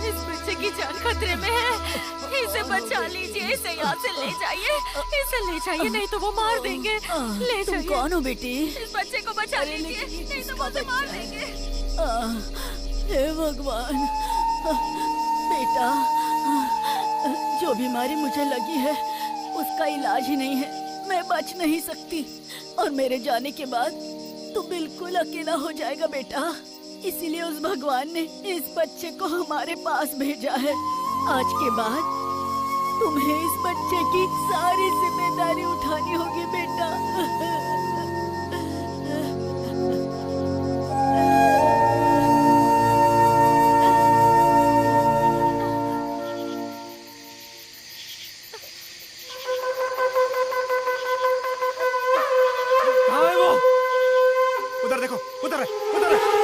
इस बच्चे की जान खतरे में है। इसे बचा लीजिए, इसे यहाँ से ले जाइए, इसे ले जाइए, नहीं तो वो मार देंगे। ले तुम जाइए। कौन हो बेटी? इस बच्चे को बचा लीजिए, नहीं तो वो उसे मार देंगे। हे भगवान, बेटा, जो बीमारी मुझे लगी है उसका इलाज ही नहीं है। मैं बच नहीं सकती और मेरे जाने के बाद तू बिल्कुल अकेला हो जाएगा बेटा। इसीलिए उस भगवान ने इस बच्चे को हमारे पास भेजा है। आज के बाद तुम्हें इस बच्चे की सारी जिम्मेदारी उठानी होगी बेटा। कहाँ है वो? उधर देखो, उधर है, उधर है।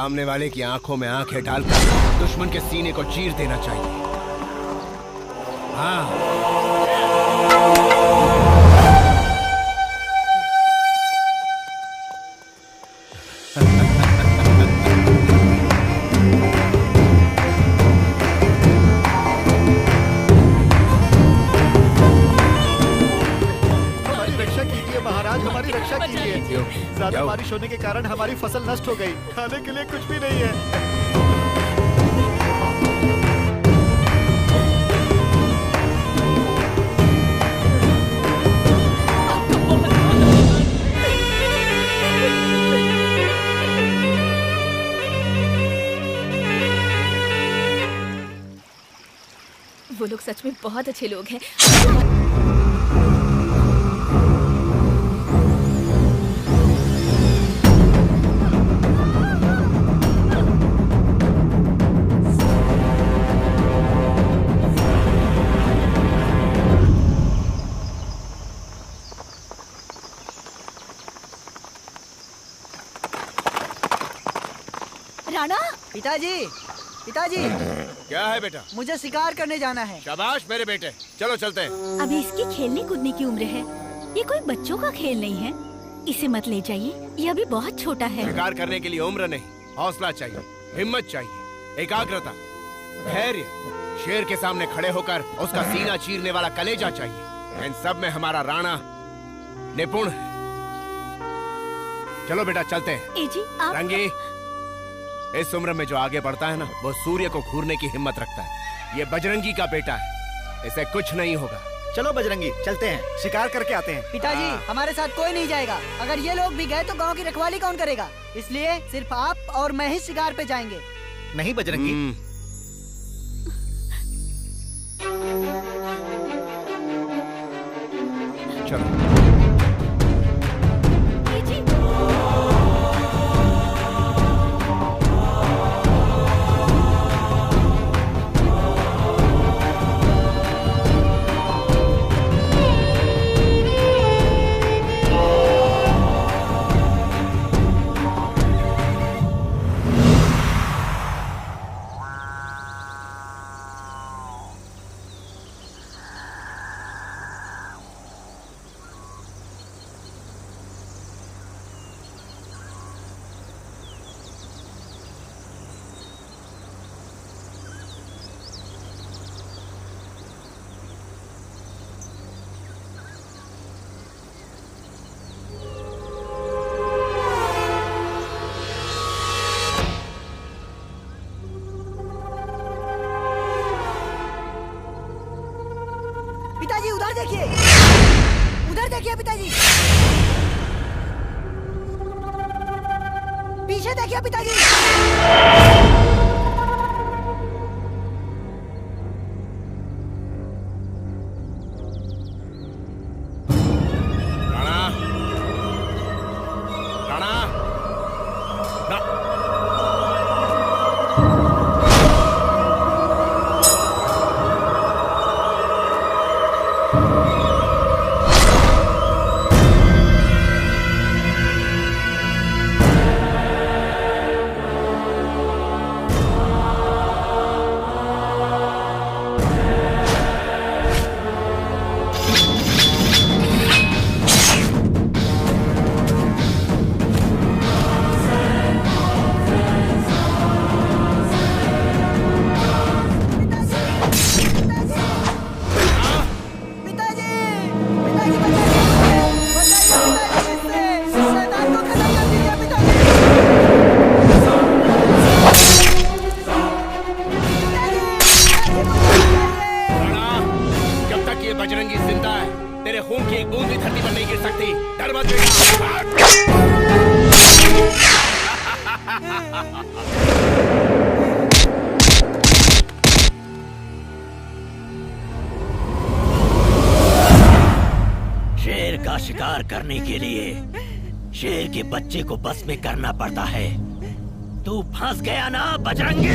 सामने वाले की आंखों में आंखें डालकर दुश्मन के सीने को चीर देना चाहिए। हाँ। ज्यादा बारिश होने के कारण हमारी फसल नष्ट हो गई। खाने के लिए कुछ भी नहीं है। वो लोग सच में बहुत अच्छे लोग हैं। राणा, पिताजी, पिताजी। क्या है बेटा? मुझे शिकार करने जाना है। शाबाश मेरे बेटे, चलो चलते हैं। अभी इसकी खेलने कूदने की उम्र है, ये कोई बच्चों का खेल नहीं है। इसे मत ले जाइए, ये अभी बहुत छोटा है। शिकार करने के लिए उम्र नहीं, हौसला चाहिए, हिम्मत चाहिए, एकाग्रता, धैर्य, शेर के सामने खड़े होकर उसका सीना चीरने वाला कलेजा चाहिए। इन सब में हमारा राणा निपुण है। चलो बेटा चलते हैं। जी आप... रंगी, इस उम्र में जो आगे बढ़ता है ना, वो सूर्य को घूरने की हिम्मत रखता है। ये बजरंगी का बेटा है, इसे कुछ नहीं होगा। चलो बजरंगी, चलते हैं, शिकार करके आते हैं। पिताजी, हमारे साथ कोई नहीं जाएगा। अगर ये लोग भी गए तो गांव की रखवाली कौन करेगा? इसलिए सिर्फ आप और मैं ही शिकार पे जाएंगे। नहीं बजरंगी। चलो। पिताजी उधर देखिए, उधर देखिए पिताजी, पीछे देखिए पिताजी। शेर का शिकार करने के लिए शेर के बच्चे को बस में करना पड़ता है। तू फंस गया ना बजरंगी।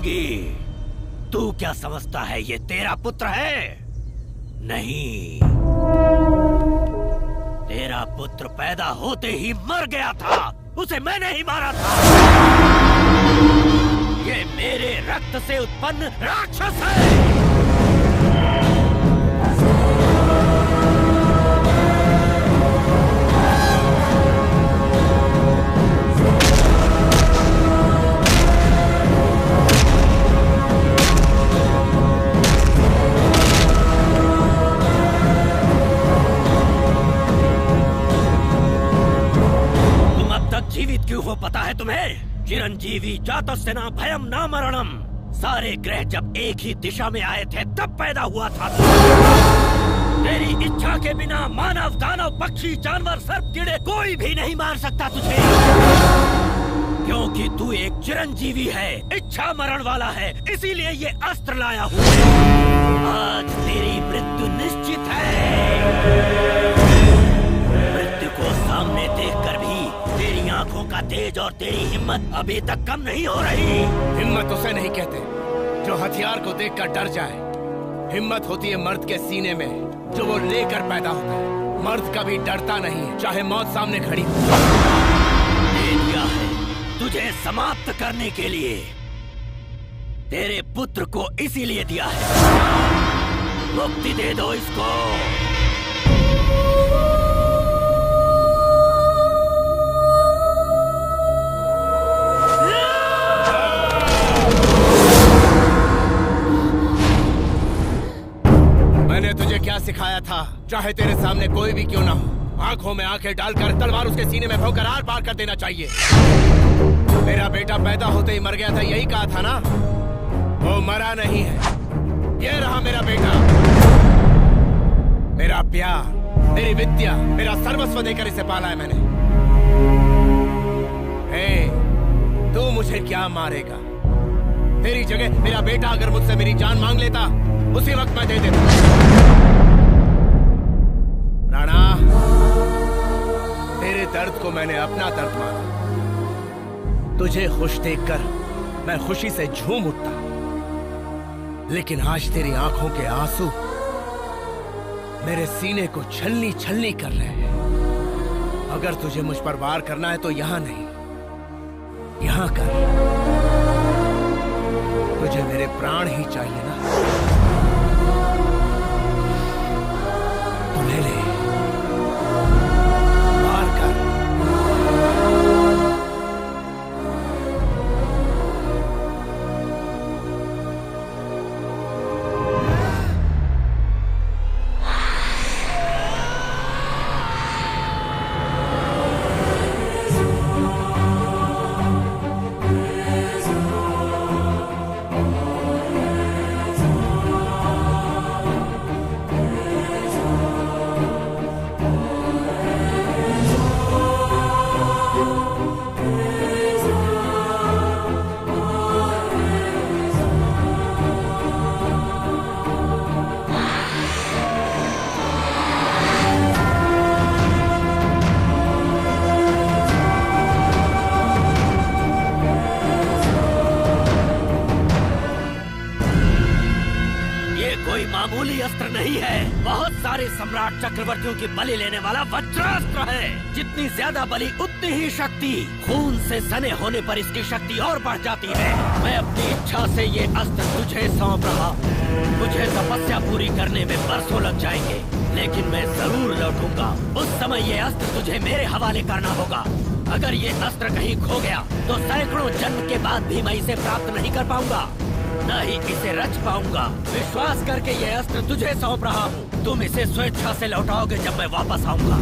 बजरंगी, तू क्या समझता है ये तेरा पुत्र है? नहीं, तेरा पुत्र पैदा होते ही मर गया था, उसे मैंने ही मारा था। ये मेरे रक्त से उत्पन्न राक्षस है। जीवित क्यों हो पता है तुम्हें? चिरंजीवी जातस्य न भयम न मरणम। सारे ग्रह जब एक ही दिशा में आए थे तब पैदा हुआ था। तेरी इच्छा के बिना मानव, दानव, पक्षी, जानवर, सर्प, कीड़े कोई भी नहीं मार सकता तुझे, क्योंकि तू एक चिरंजीवी है, इच्छा मरण वाला है। इसीलिए ये अस्त्र लाया हूँ। आज तेरी मृत्यु निश्चित है। मृत्यु को सामने देखकर भी तेरी आंखों का तेज और तेरी हिम्मत अभी तक कम नहीं हो रही। हिम्मत उसे नहीं कहते जो हथियार को देखकर डर जाए। हिम्मत होती है मर्द के सीने में जो वो लेकर पैदा होता है। मर्द कभी डरता नहीं है, चाहे मौत सामने खड़ी हो। दे दिया है तुझे समाप्त करने के लिए। तेरे पुत्र को इसीलिए दिया है। मुक्ति दे दो इसको। मैंने तुझे क्या सिखाया था? चाहे तेरे सामने कोई भी क्यों ना हो, आंखों में आंखें डालकर तलवार उसके सीने में भोंकर आर पार कर देना चाहिए। मेरा बेटा पैदा होते ही मर गया था, यही कहा था ना? वो मरा नहीं है, ये रहा मेरा बेटा। मेरा प्यार, मेरी विद्या, मेरा सर्वस्व देकर इसे पाला है मैंने। तू मुझे क्या मारेगा? तेरी जगह मेरा बेटा अगर मुझसे मेरी जान मांग लेता, उसी वक्त मैं दे देता। राणा, तेरे दर्द को मैंने अपना दर्द माना। तुझे खुश देखकर मैं खुशी से झूम उठता, लेकिन आज तेरी आंखों के आंसू मेरे सीने को छलनी छलनी कर रहे हैं। अगर तुझे मुझ पर वार करना है तो यहां नहीं, यहां कर। तुझे मेरे प्राण ही चाहिए ना? तो ले ले, वार कर। मामूली अस्त्र नहीं है, बहुत सारे सम्राट चक्रवर्तियों की बलि लेने वाला वज्रास्त्र है। जितनी ज्यादा बलि उतनी ही शक्ति। खून से सने होने पर इसकी शक्ति और बढ़ जाती है। मैं अपनी इच्छा से ये अस्त्र तुझे सौंप रहा हूँ। तुझे तपस्या पूरी करने में बरसों लग जाएंगे, लेकिन मैं जरूर लौटूंगा। उस समय ये अस्त्र तुझे मेरे हवाले करना होगा। अगर ये अस्त्र कहीं खो गया तो सैकड़ों जन्म के बाद भी मैं इसे प्राप्त नहीं कर पाऊंगा, न ही इसे रच पाऊंगा। विश्वास करके ये अस्त्र तुझे सौंप रहा हूँ। तुम इसे स्वेच्छा से लौटाओगे जब मैं वापस आऊंगा।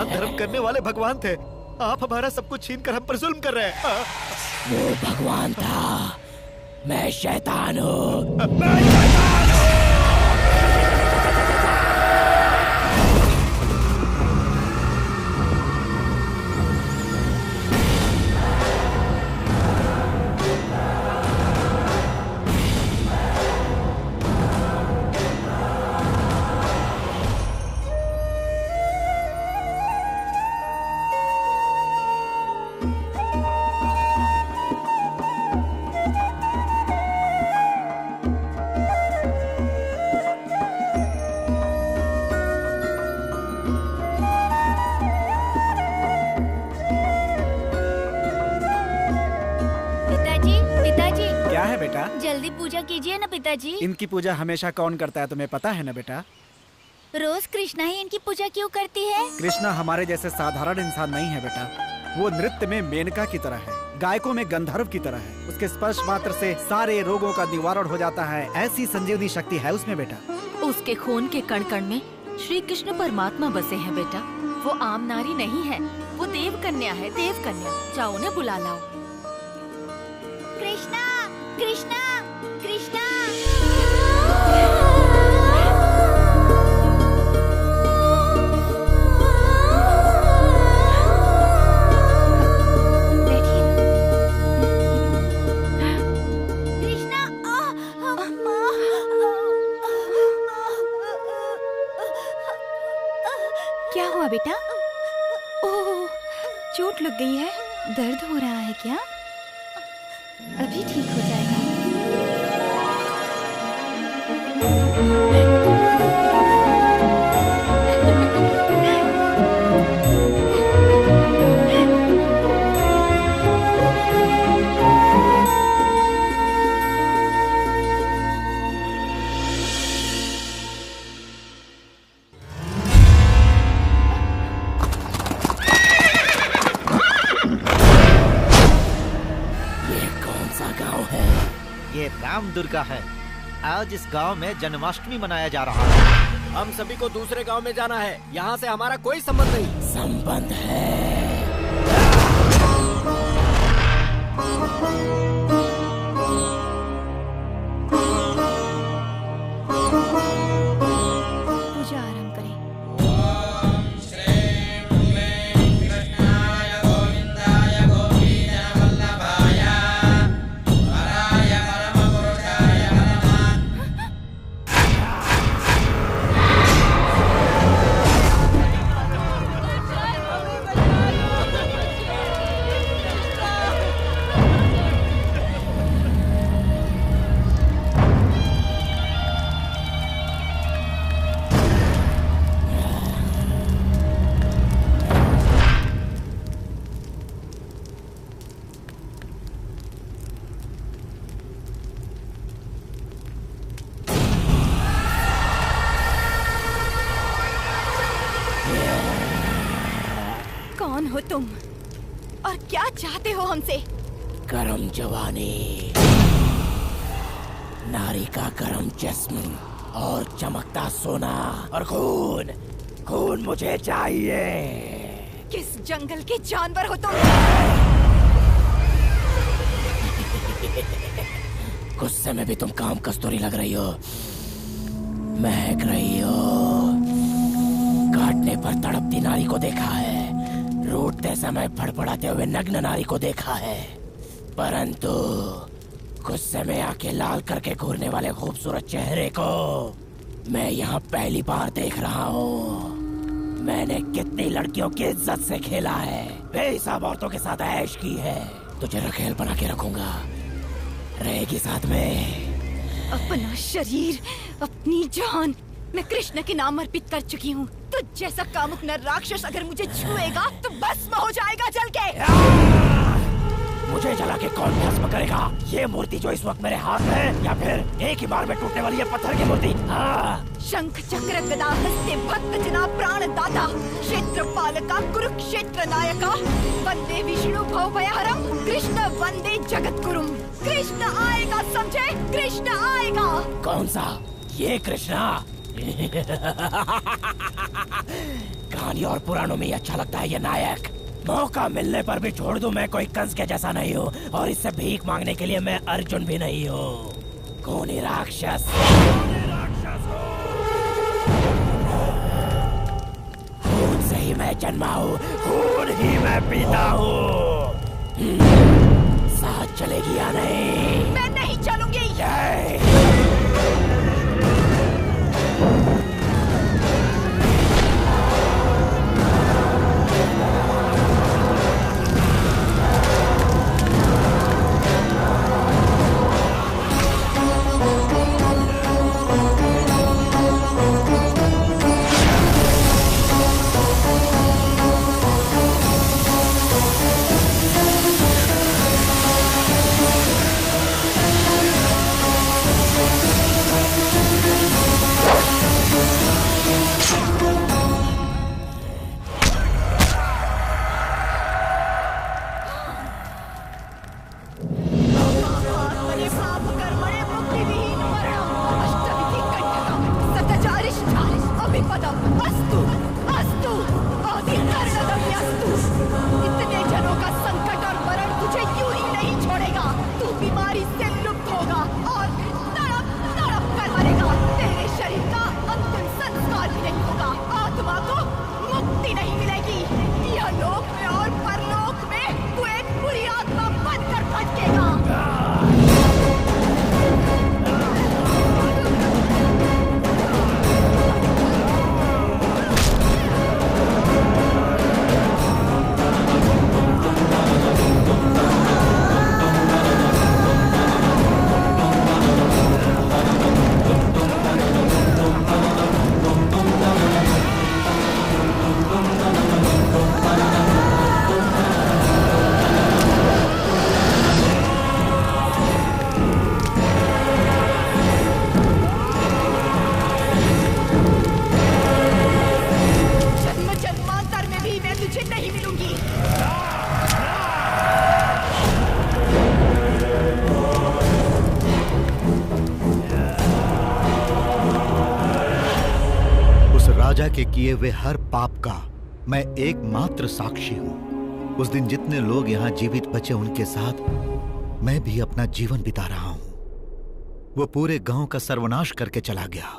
दान धर्म करने वाले भगवान थे। आप हमारा सब कुछ छीन कर हम पर जुल्म कर रहे हैं। वो भगवान था, मैं शैतान हूँ। जल्दी पूजा कीजिए ना पिताजी। इनकी पूजा हमेशा कौन करता है तुम्हें पता है ना बेटा? रोज कृष्णा ही इनकी पूजा क्यों करती है? कृष्णा हमारे जैसे साधारण इंसान नहीं है बेटा। वो नृत्य में मेनका की तरह है, गायकों में गंधर्व की तरह है। उसके स्पर्श मात्र से सारे रोगों का निवारण हो जाता है। ऐसी संजीवनी शक्ति है उसमें बेटा। उसके खून के कण कण में श्री कृष्ण परमात्मा बसे हैं बेटा। वो आम नारी नहीं है, वो देव कन्या है, देव कन्या। जाओ उन्हें बुला लाओ। कृष्णा, कृष्णा, कृष्णा। क्या हुआ बेटा? ओह, चोट लग गई है। दर्द हो रहा है क्या? अभी ठीक हो जाएगा। ये राम दुर्गा है। आज इस गांव में जन्माष्टमी मनाया जा रहा है। हम सभी को दूसरे गांव में जाना है। यहाँ से हमारा कोई संबंध नहीं। संबंध है। पूजा आरंभ करें। कौन हो तुम और क्या चाहते हो हमसे? गरम जवानी, नारी का गरम जिस्म और चमकता सोना और खून। खून मुझे चाहिए। किस जंगल के जानवर हो तुम? गुस्से में भी तुम काम कस्तूरी लग रही हो, महक रही हो। काटने पर तड़पती नारी को देखा है, रूठते समय फड़फड़ाते हुए नग्न नारी को देखा है, परंतु गुस्से में आके लाल करके घूरने वाले खूबसूरत चेहरे को मैं यहाँ पहली बार देख रहा हूँ। मैंने कितनी लड़कियों की इज्जत से खेला है, बेहिसाब औरतों के साथ ऐश की है। तुझे रखेल बना के रखूंगा, रहेगी साथ में। अपना शरीर, अपनी जान मैं कृष्ण के नाम अर्पित कर चुकी हूँ। तो जैसा कामुक नर राक्षस अगर मुझे छुएगा तो भस्म हो जाएगा जल के। मुझे जला के कौन भस्म करेगा? ये मूर्ति जो इस वक्त मेरे हाथ में है, या फिर एक ही बार में टूटने वाली ये पत्थर की मूर्ति? शंख चक्र गदा हस्ते भक्त जना प्राण दाता, क्षेत्र पालका कुरुक्षेत्र नायका, वंदे विष्णु भवभयहरम, कृष्ण वंदे जगत गुरुम। कृष्ण आएगा, समझे? कृष्ण आएगा। कौन सा? ये कृष्णा? कहानी और पुराणों में ही अच्छा लगता है ये नायक। मौका मिलने पर भी छोड़ दूं, मैं कोई कंस के जैसा नहीं हूँ, और इससे भीख मांगने के लिए मैं अर्जुन भी नहीं हूँ। खूनी राक्षस, खून से ही मैं जन्मा हूँ, खून ही मैं पीता हूँ। साथ चलेगी या नहीं? मैं नहीं चलूंगी। इतने जनों का संकट और मरण तुझे यूं ही नहीं छोड़ेगा। तू बीमारी से लुप्त होगा और तड़प तड़प कर मरेगा। तेरे शरीर का अंतिम संस्कार भी नहीं होगा। आत्मा को मुक्ति नहीं मिलेगी। यह लोक में और परलोक में तू एक बुरी आत्मा बनकर भटकेगा। राजा के किए हुए हर पाप का मैं एकमात्र साक्षी हूँ। उस दिन जितने लोग यहाँ जीवित बचे उनके साथ मैं भी अपना जीवन बिता रहा हूँ। वो पूरे गांव का सर्वनाश करके चला गया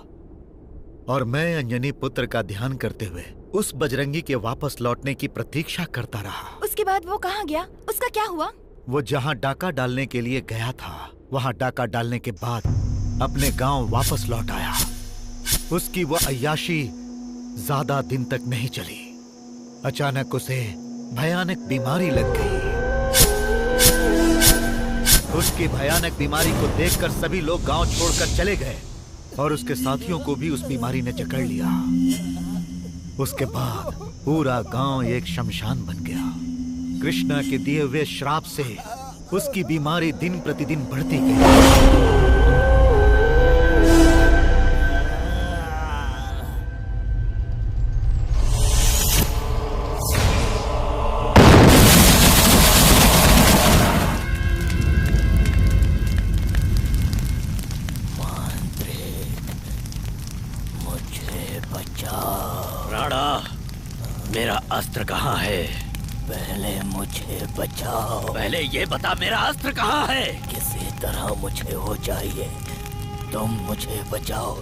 और मैं अंजनी पुत्र का ध्यान करते हुए उस बजरंगी के वापस लौटने की प्रतीक्षा करता रहा। उसके बाद वो कहाँ गया? उसका क्या हुआ? वो जहाँ डाका डालने के लिए गया था वहाँ डाका डालने के बाद अपने गांव वापस लौट आया। उसकी वो अय्याशी ज्यादा दिन तक नहीं चली। अचानक उसे भयानक बीमारी लग गई। उसकी भयानक बीमारी को देखकर सभी लोग गांव छोड़कर चले गए और उसके साथियों को भी उस बीमारी ने जकड़ लिया। उसके बाद पूरा गांव एक शमशान बन गया। कृष्णा के दिए हुए श्राप से उसकी बीमारी दिन प्रतिदिन बढ़ती गई। मेरा अस्त्र कहाँ है? पहले मुझे बचाओ। पहले ये बता मेरा अस्त्र कहाँ है? किसी तरह मुझे हो चाहिए। तुम मुझे बचाओ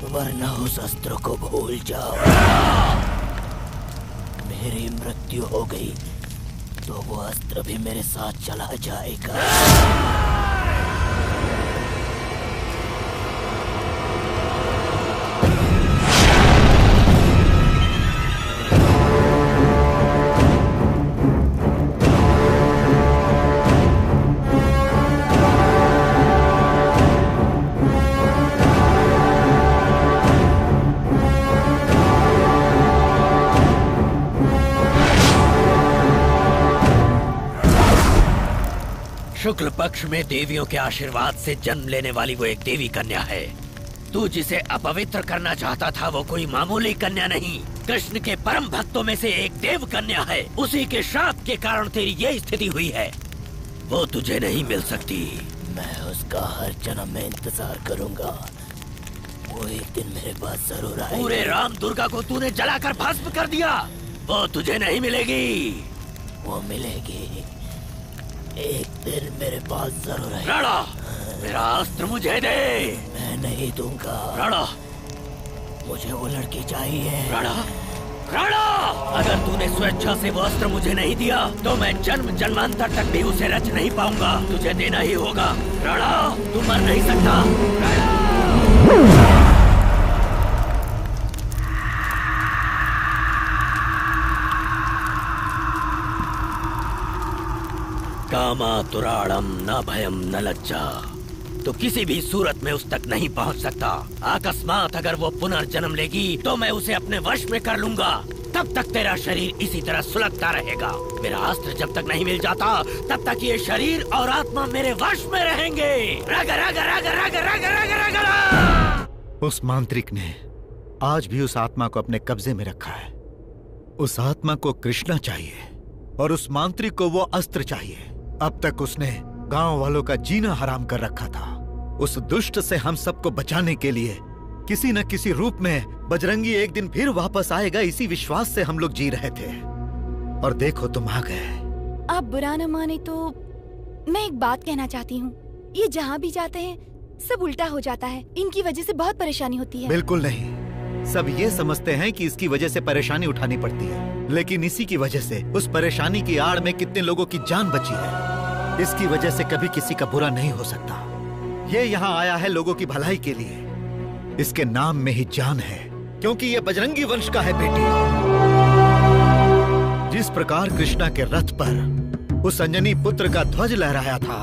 वरना उस अस्त्र को भूल जाओ। मेरी मृत्यु हो गई तो वो अस्त्र भी मेरे साथ चला जाएगा। शुक्ल पक्ष में देवियों के आशीर्वाद से जन्म लेने वाली वो एक देवी कन्या है। तू जिसे अपवित्र करना चाहता था वो कोई मामूली कन्या नहीं, कृष्ण के परम भक्तों में से एक देव कन्या है। उसी के श्राप के कारण तेरी ये स्थिति हुई है। वो तुझे नहीं मिल सकती। मैं उसका हर जन्म में इंतजार करूंगा, वो एक दिन मेरे पास जरूर आएगी। पूरे राम दुर्गा को तूने जलाकर भस्म कर दिया, वो तुझे नहीं मिलेगी। वो मिलेगी, एक दिन मेरे पास जरूर आएगी। राणा, मेरा अस्त्र मुझे दे। मैं नहीं दूंगा। राणा, मुझे वो लड़की चाहिए। राणा, राणा, अगर तूने स्वेच्छा से वो अस्त्र मुझे नहीं दिया तो मैं जन्म जन्मांतर तक भी उसे रच नहीं पाऊंगा। तुझे देना ही होगा। राणा, तू मर नहीं सकता। राणा! कामातुराणम न भयम न लज्जा। तो किसी भी सूरत में उस तक नहीं पहुंच सकता। अकस्मात अगर वो पुनर्जन्म लेगी तो मैं उसे अपने वश में कर लूंगा। तब तक तेरा शरीर इसी तरह सुलगता रहेगा। मेरा अस्त्र जब तक नहीं मिल जाता तब तक ये शरीर और आत्मा मेरे वश में रहेंगे। रग रग रग रग रग रग रग रग। उस मांत्रिक ने आज भी उस आत्मा को अपने कब्जे में रखा है। उस आत्मा को कृष्णा चाहिए और उस मांत्रिक को वो अस्त्र चाहिए। अब तक उसने गांव वालों का जीना हराम कर रखा था। उस दुष्ट से हम सबको बचाने के लिए किसी न किसी रूप में बजरंगी एक दिन फिर वापस आएगा, इसी विश्वास से हम लोग जी रहे थे। और देखो तुम आ गए। आप बुरा न माने तो मैं एक बात कहना चाहती हूँ। ये जहाँ भी जाते हैं सब उल्टा हो जाता है। इनकी वजह से बहुत परेशानी होती है। बिल्कुल नहीं, सब ये समझते हैं कि इसकी वजह से परेशानी उठानी पड़ती है, लेकिन इसी की वजह से उस परेशानी की आड़ में कितने लोगों की जान बची है। इसकी वजह से कभी किसी का बुरा नहीं हो सकता। ये यहाँ आया है लोगों की भलाई के लिए। इसके नाम में ही जान है, क्योंकि ये बजरंगी वंश का है बेटी। जिस प्रकार कृष्णा के रथ पर उस अंजनी पुत्र का ध्वज लहराया था,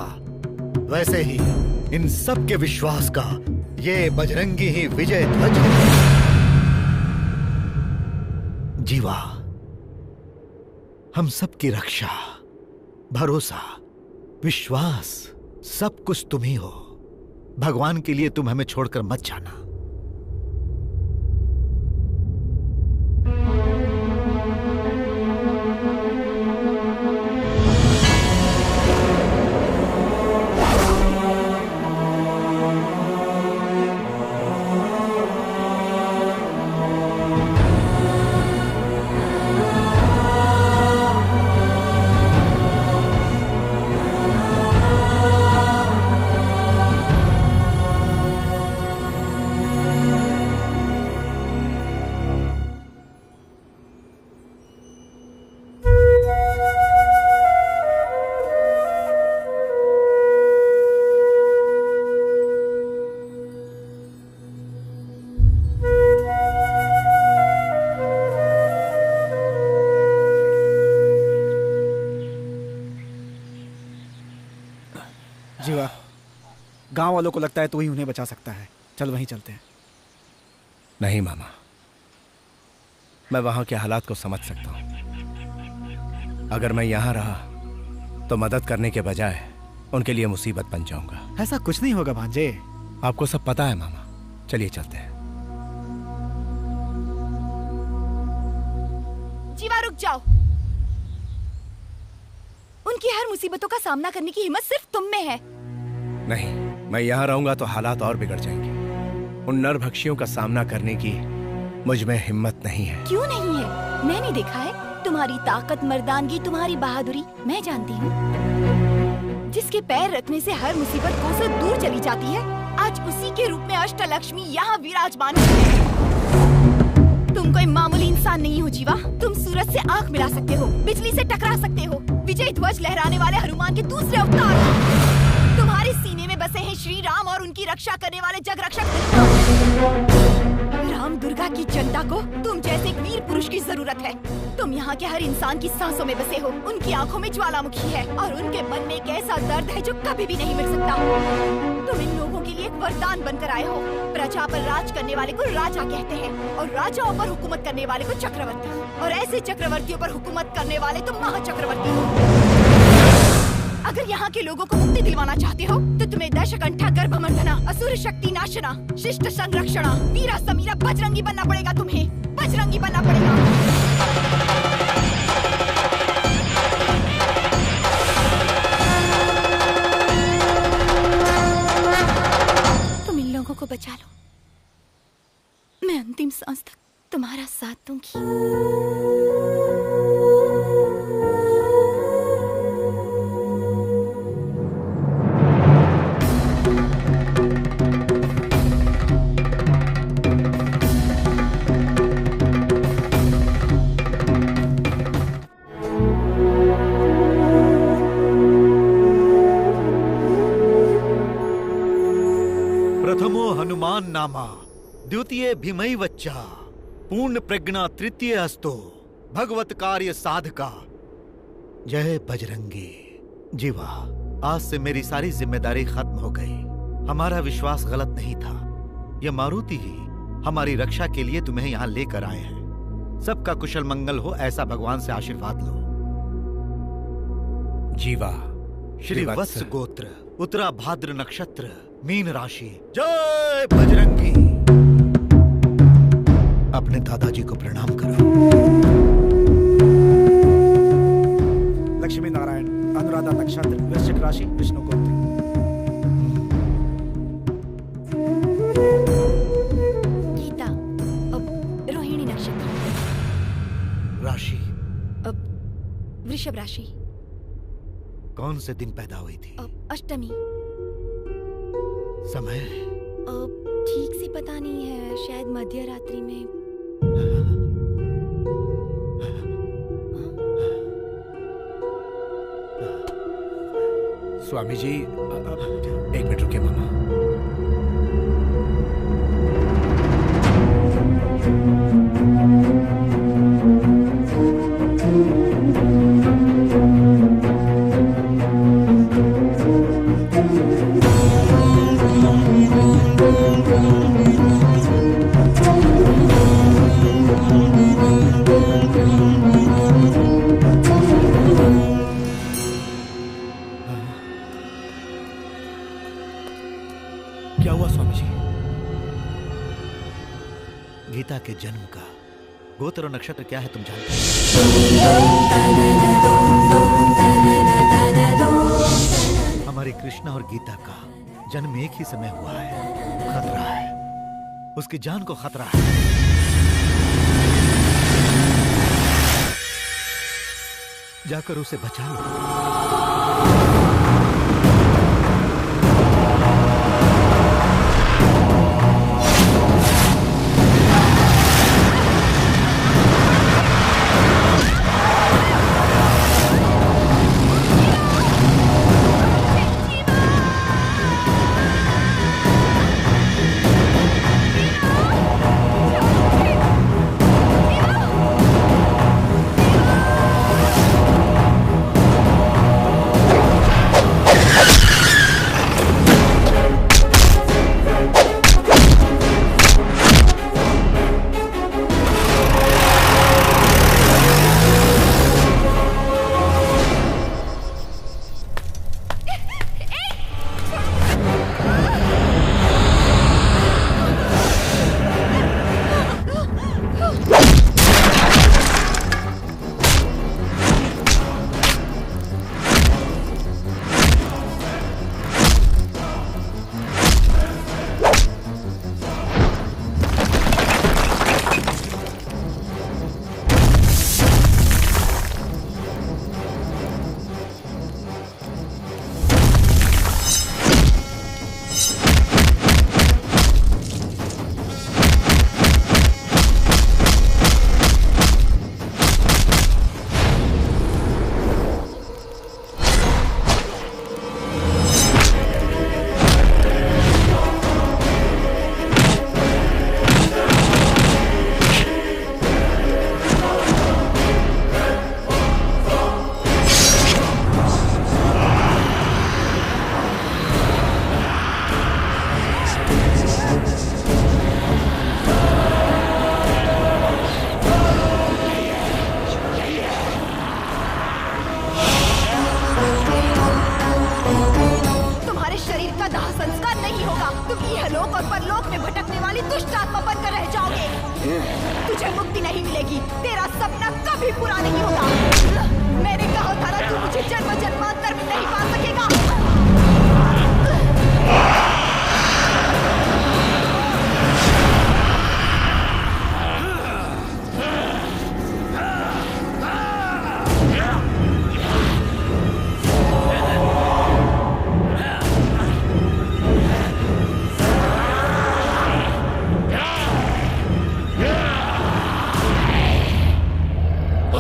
वैसे ही इन सब के विश्वास का ये बजरंगी ही विजय ध्वज है। जीवा, हम सबकी रक्षा, भरोसा, विश्वास सब कुछ तुम ही हो। भगवान के लिए तुम हमें छोड़कर मत जाना। जीवा, गांव वालों को लगता है तू ही उन्हें बचा सकता है। चल वहीं चलते हैं। नहीं मामा, मैं वहां के हालात को समझ सकता हूं। अगर मैं यहां रहा तो मदद करने के बजाय उनके लिए मुसीबत बन जाऊंगा। ऐसा कुछ नहीं होगा भांजे। आपको सब पता है मामा। चलिए चलते हैं। जीवा रुक जाओ। उनकी हर मुसीबतों का सामना करने की हिम्मत सिर्फ तुम में है। नहीं, मैं यहाँ रहूंगा तो हालात और बिगड़ जाएंगे। उन नरभक्षियों का सामना करने की मुझ में हिम्मत नहीं है। क्यों नहीं है? मैंने देखा है तुम्हारी ताकत, मर्दानगी, तुम्हारी बहादुरी मैं जानती हूँ। जिसके पैर रखने से हर मुसीबत कोसों दूर चली जाती है, आज उसी के रूप में अष्टलक्ष्मी यहाँ विराजमान है। तुम कोई मामूली इंसान नहीं हो जीवा। तुम सूरज से आंख मिला सकते हो, बिजली से टकरा सकते हो, विजय ध्वज लहराने वाले हनुमान के दूसरे अवतार हो। तुम्हारे सीने में बसे हैं श्री राम और उनकी रक्षा करने वाले जगरक्षक राम दुर्गा की जनता को तुम जैसे एक वीर पुरुष की जरूरत है। तुम यहाँ के हर इंसान की सांसों में बसे हो। उनकी आंखों में ज्वालामुखी है और उनके मन में एक ऐसा दर्द है जो कभी भी नहीं मिट सकता। तुम इन लोगों के लिए एक वरदान बनकर आए हो। प्रजा पर राज करने वाले को राजा कहते हैं और राजाओं पर हुकूमत करने वाले को चक्रवर्ती, और ऐसे चक्रवर्तियों पर हुकूमत करने वाले तुम महाचक्रवर्ती हो। अगर यहाँ के लोगों को मुक्ति दिलवाना चाहते हो तो तुम्हें दशकंठा गर्भमर्दना, असुर शक्ति नाशना, शिष्ट संरक्षणा, वीरा समीरा बजरंगी बनना पड़ेगा। तुम्हें बजरंगी बनना पड़ेगा। तुम इन लोगों को बचा लो। अंतिम सांस तक तुम्हारा साथ दूंगी। प्रथमो हनुमान नामा, द्वितीय भीमई वच्चा, पूर्ण प्रज्ञा तृतीय अस्तो, भगवत कार्य साधका। जय बजरंगी। जीवा, आज से मेरी सारी जिम्मेदारी खत्म हो गई। हमारा विश्वास गलत नहीं था। ये मारुति ही हमारी रक्षा के लिए तुम्हें यहाँ लेकर आए हैं। सबका कुशल मंगल हो, ऐसा भगवान से आशीर्वाद लो। जीवा, श्री वत्स गोत्र, उत्तरा भाद्र नक्षत्र, मीन राशि। जय बजरंगी। अपने दादाजी को प्रणाम करो। लक्ष्मी नारायण, अनुराधा नक्षत्र, वृश्चिक राशि, विष्णु गोत्र। गीता, अब रोहिणी नक्षत्र। राशि, अब वृषभ राशि। कौन से दिन पैदा हुई थी? अष्टमी। समय? ठीक से पता नहीं है, शायद मध्य रात्रि में। स्वामी जी, एक मिनट रुकिए मामा। क्या हुआ स्वामी जी? गीता के जन्म का गोत्र और नक्षत्र क्या है तुम जानते हो? हमारी कृष्णा और गीता का जन्म एक ही समय हुआ है। खतरा है, उसकी जान को खतरा है। जाकर उसे बचा लो।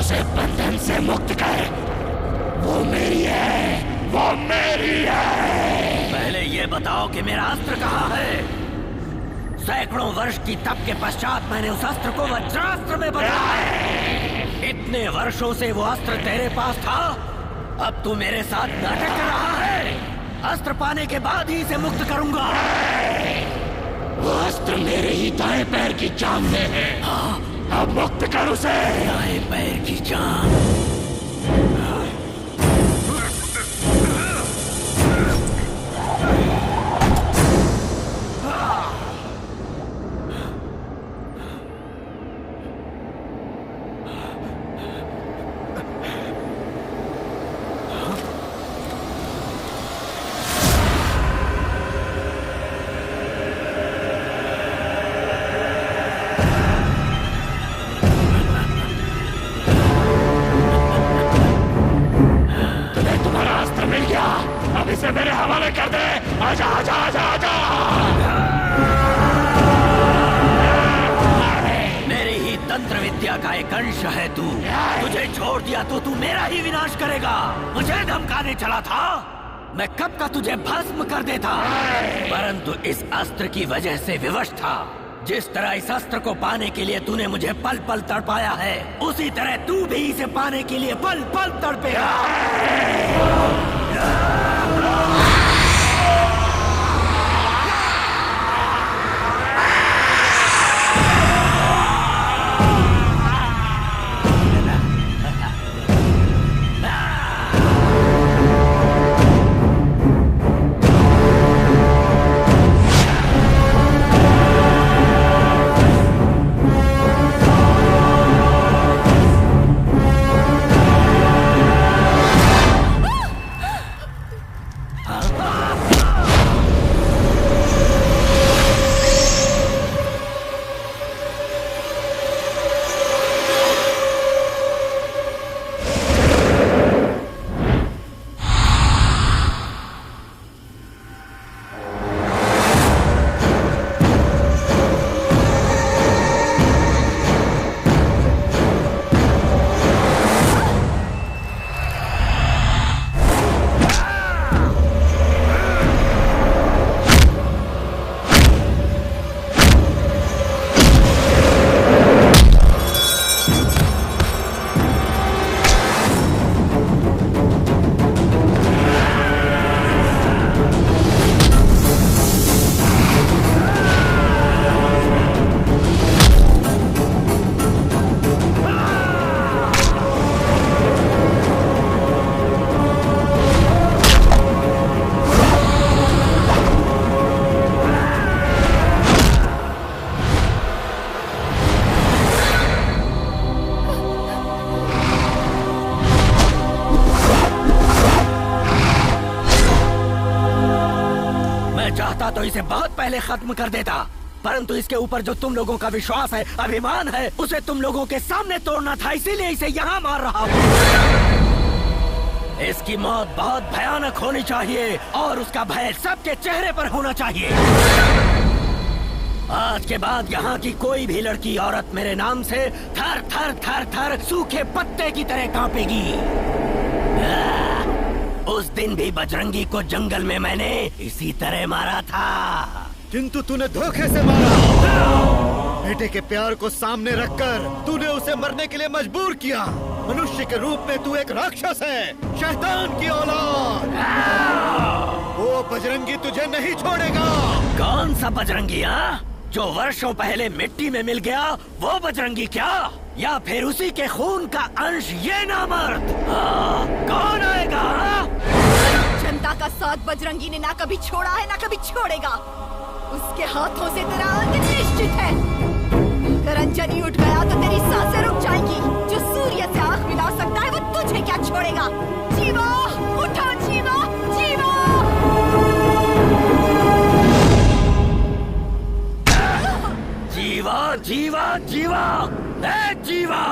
उसे बंधन से मुक्त कर। वो मेरी है, वो मेरी है। पहले ये बताओ कि मेरा अस्त्र कहाँ है? सैकड़ों वर्ष की तप के पश्चात मैंने उस अस्त्र को वज्रास्त्र में बदला है। इतने वर्षों से वो अस्त्र तेरे पास था, अब तू मेरे साथ नाटक कर रहा है। अस्त्र पाने के बाद ही इसे मुक्त करूंगा। वो अस्त्र मेरे ही दाएं पैर की जान में है। हाँ, अब मुक्त कर उसे। दाएं पैर की जान। मेरे हवाले कर दे। आजा आजा आजा आजा। मेरी ही तंत्र विद्या का एक अंश है तू। तुझे छोड़ दिया तो तू मेरा ही विनाश करेगा। मुझे धमकाने चला था, मैं कब का तुझे भस्म कर देता, परंतु इस अस्त्र की वजह से विवश था। जिस तरह इस अस्त्र को पाने के लिए तूने मुझे पल पल तड़पाया है, उसी तरह तू भी इसे पाने के लिए पल पल तड़पेगा। तो इसे बहुत पहले खत्म कर देता, परंतु इसके ऊपर जो तुम लोगों का विश्वास है, अभिमान है, उसे तुम लोगों के सामने तोड़ना था, इसीलिए इसे यहाँ मार रहा हूँ। इसकी मौत बहुत भयानक होनी चाहिए और उसका भय सबके चेहरे पर होना चाहिए। आज के बाद यहाँ की कोई भी लड़की औरत मेरे नाम से थर थर थर थर सूखे पत्ते की तरह कांपेगी। उस दिन भी बजरंगी को जंगल में मैंने इसी तरह मारा था, किंतु तूने धोखे से मारा। बेटे के प्यार को सामने रखकर तूने उसे मरने के लिए मजबूर किया। मनुष्य के रूप में तू एक राक्षस है, शैतान की औलाद। वो बजरंगी तुझे नहीं छोड़ेगा। कौन सा बजरंगी? जो वर्षों पहले मिट्टी में मिल गया, वो बजरंगी क्या? या फिर उसी के खून का अंश ये नामर्द? कौन आएगा? जनता का साथ बजरंगी ने ना कभी छोड़ा है ना कभी छोड़ेगा। उसके हाथों से तेरा अंत निश्चित है। अगर अंजनी उठ गया तो तेरी सांसें रुक जाएंगी। जो सूर्य से आंख मिला सकता है वो तुझे क्या छोड़ेगा? जीवा, उठो जीवा, जीवा। जीवा जीवा जीवा, जीवा।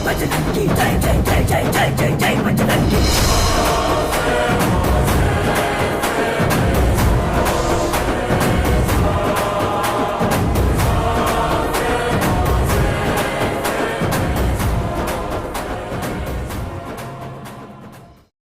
बजरंगी जय जय जय जय जय जय जय बजरंगी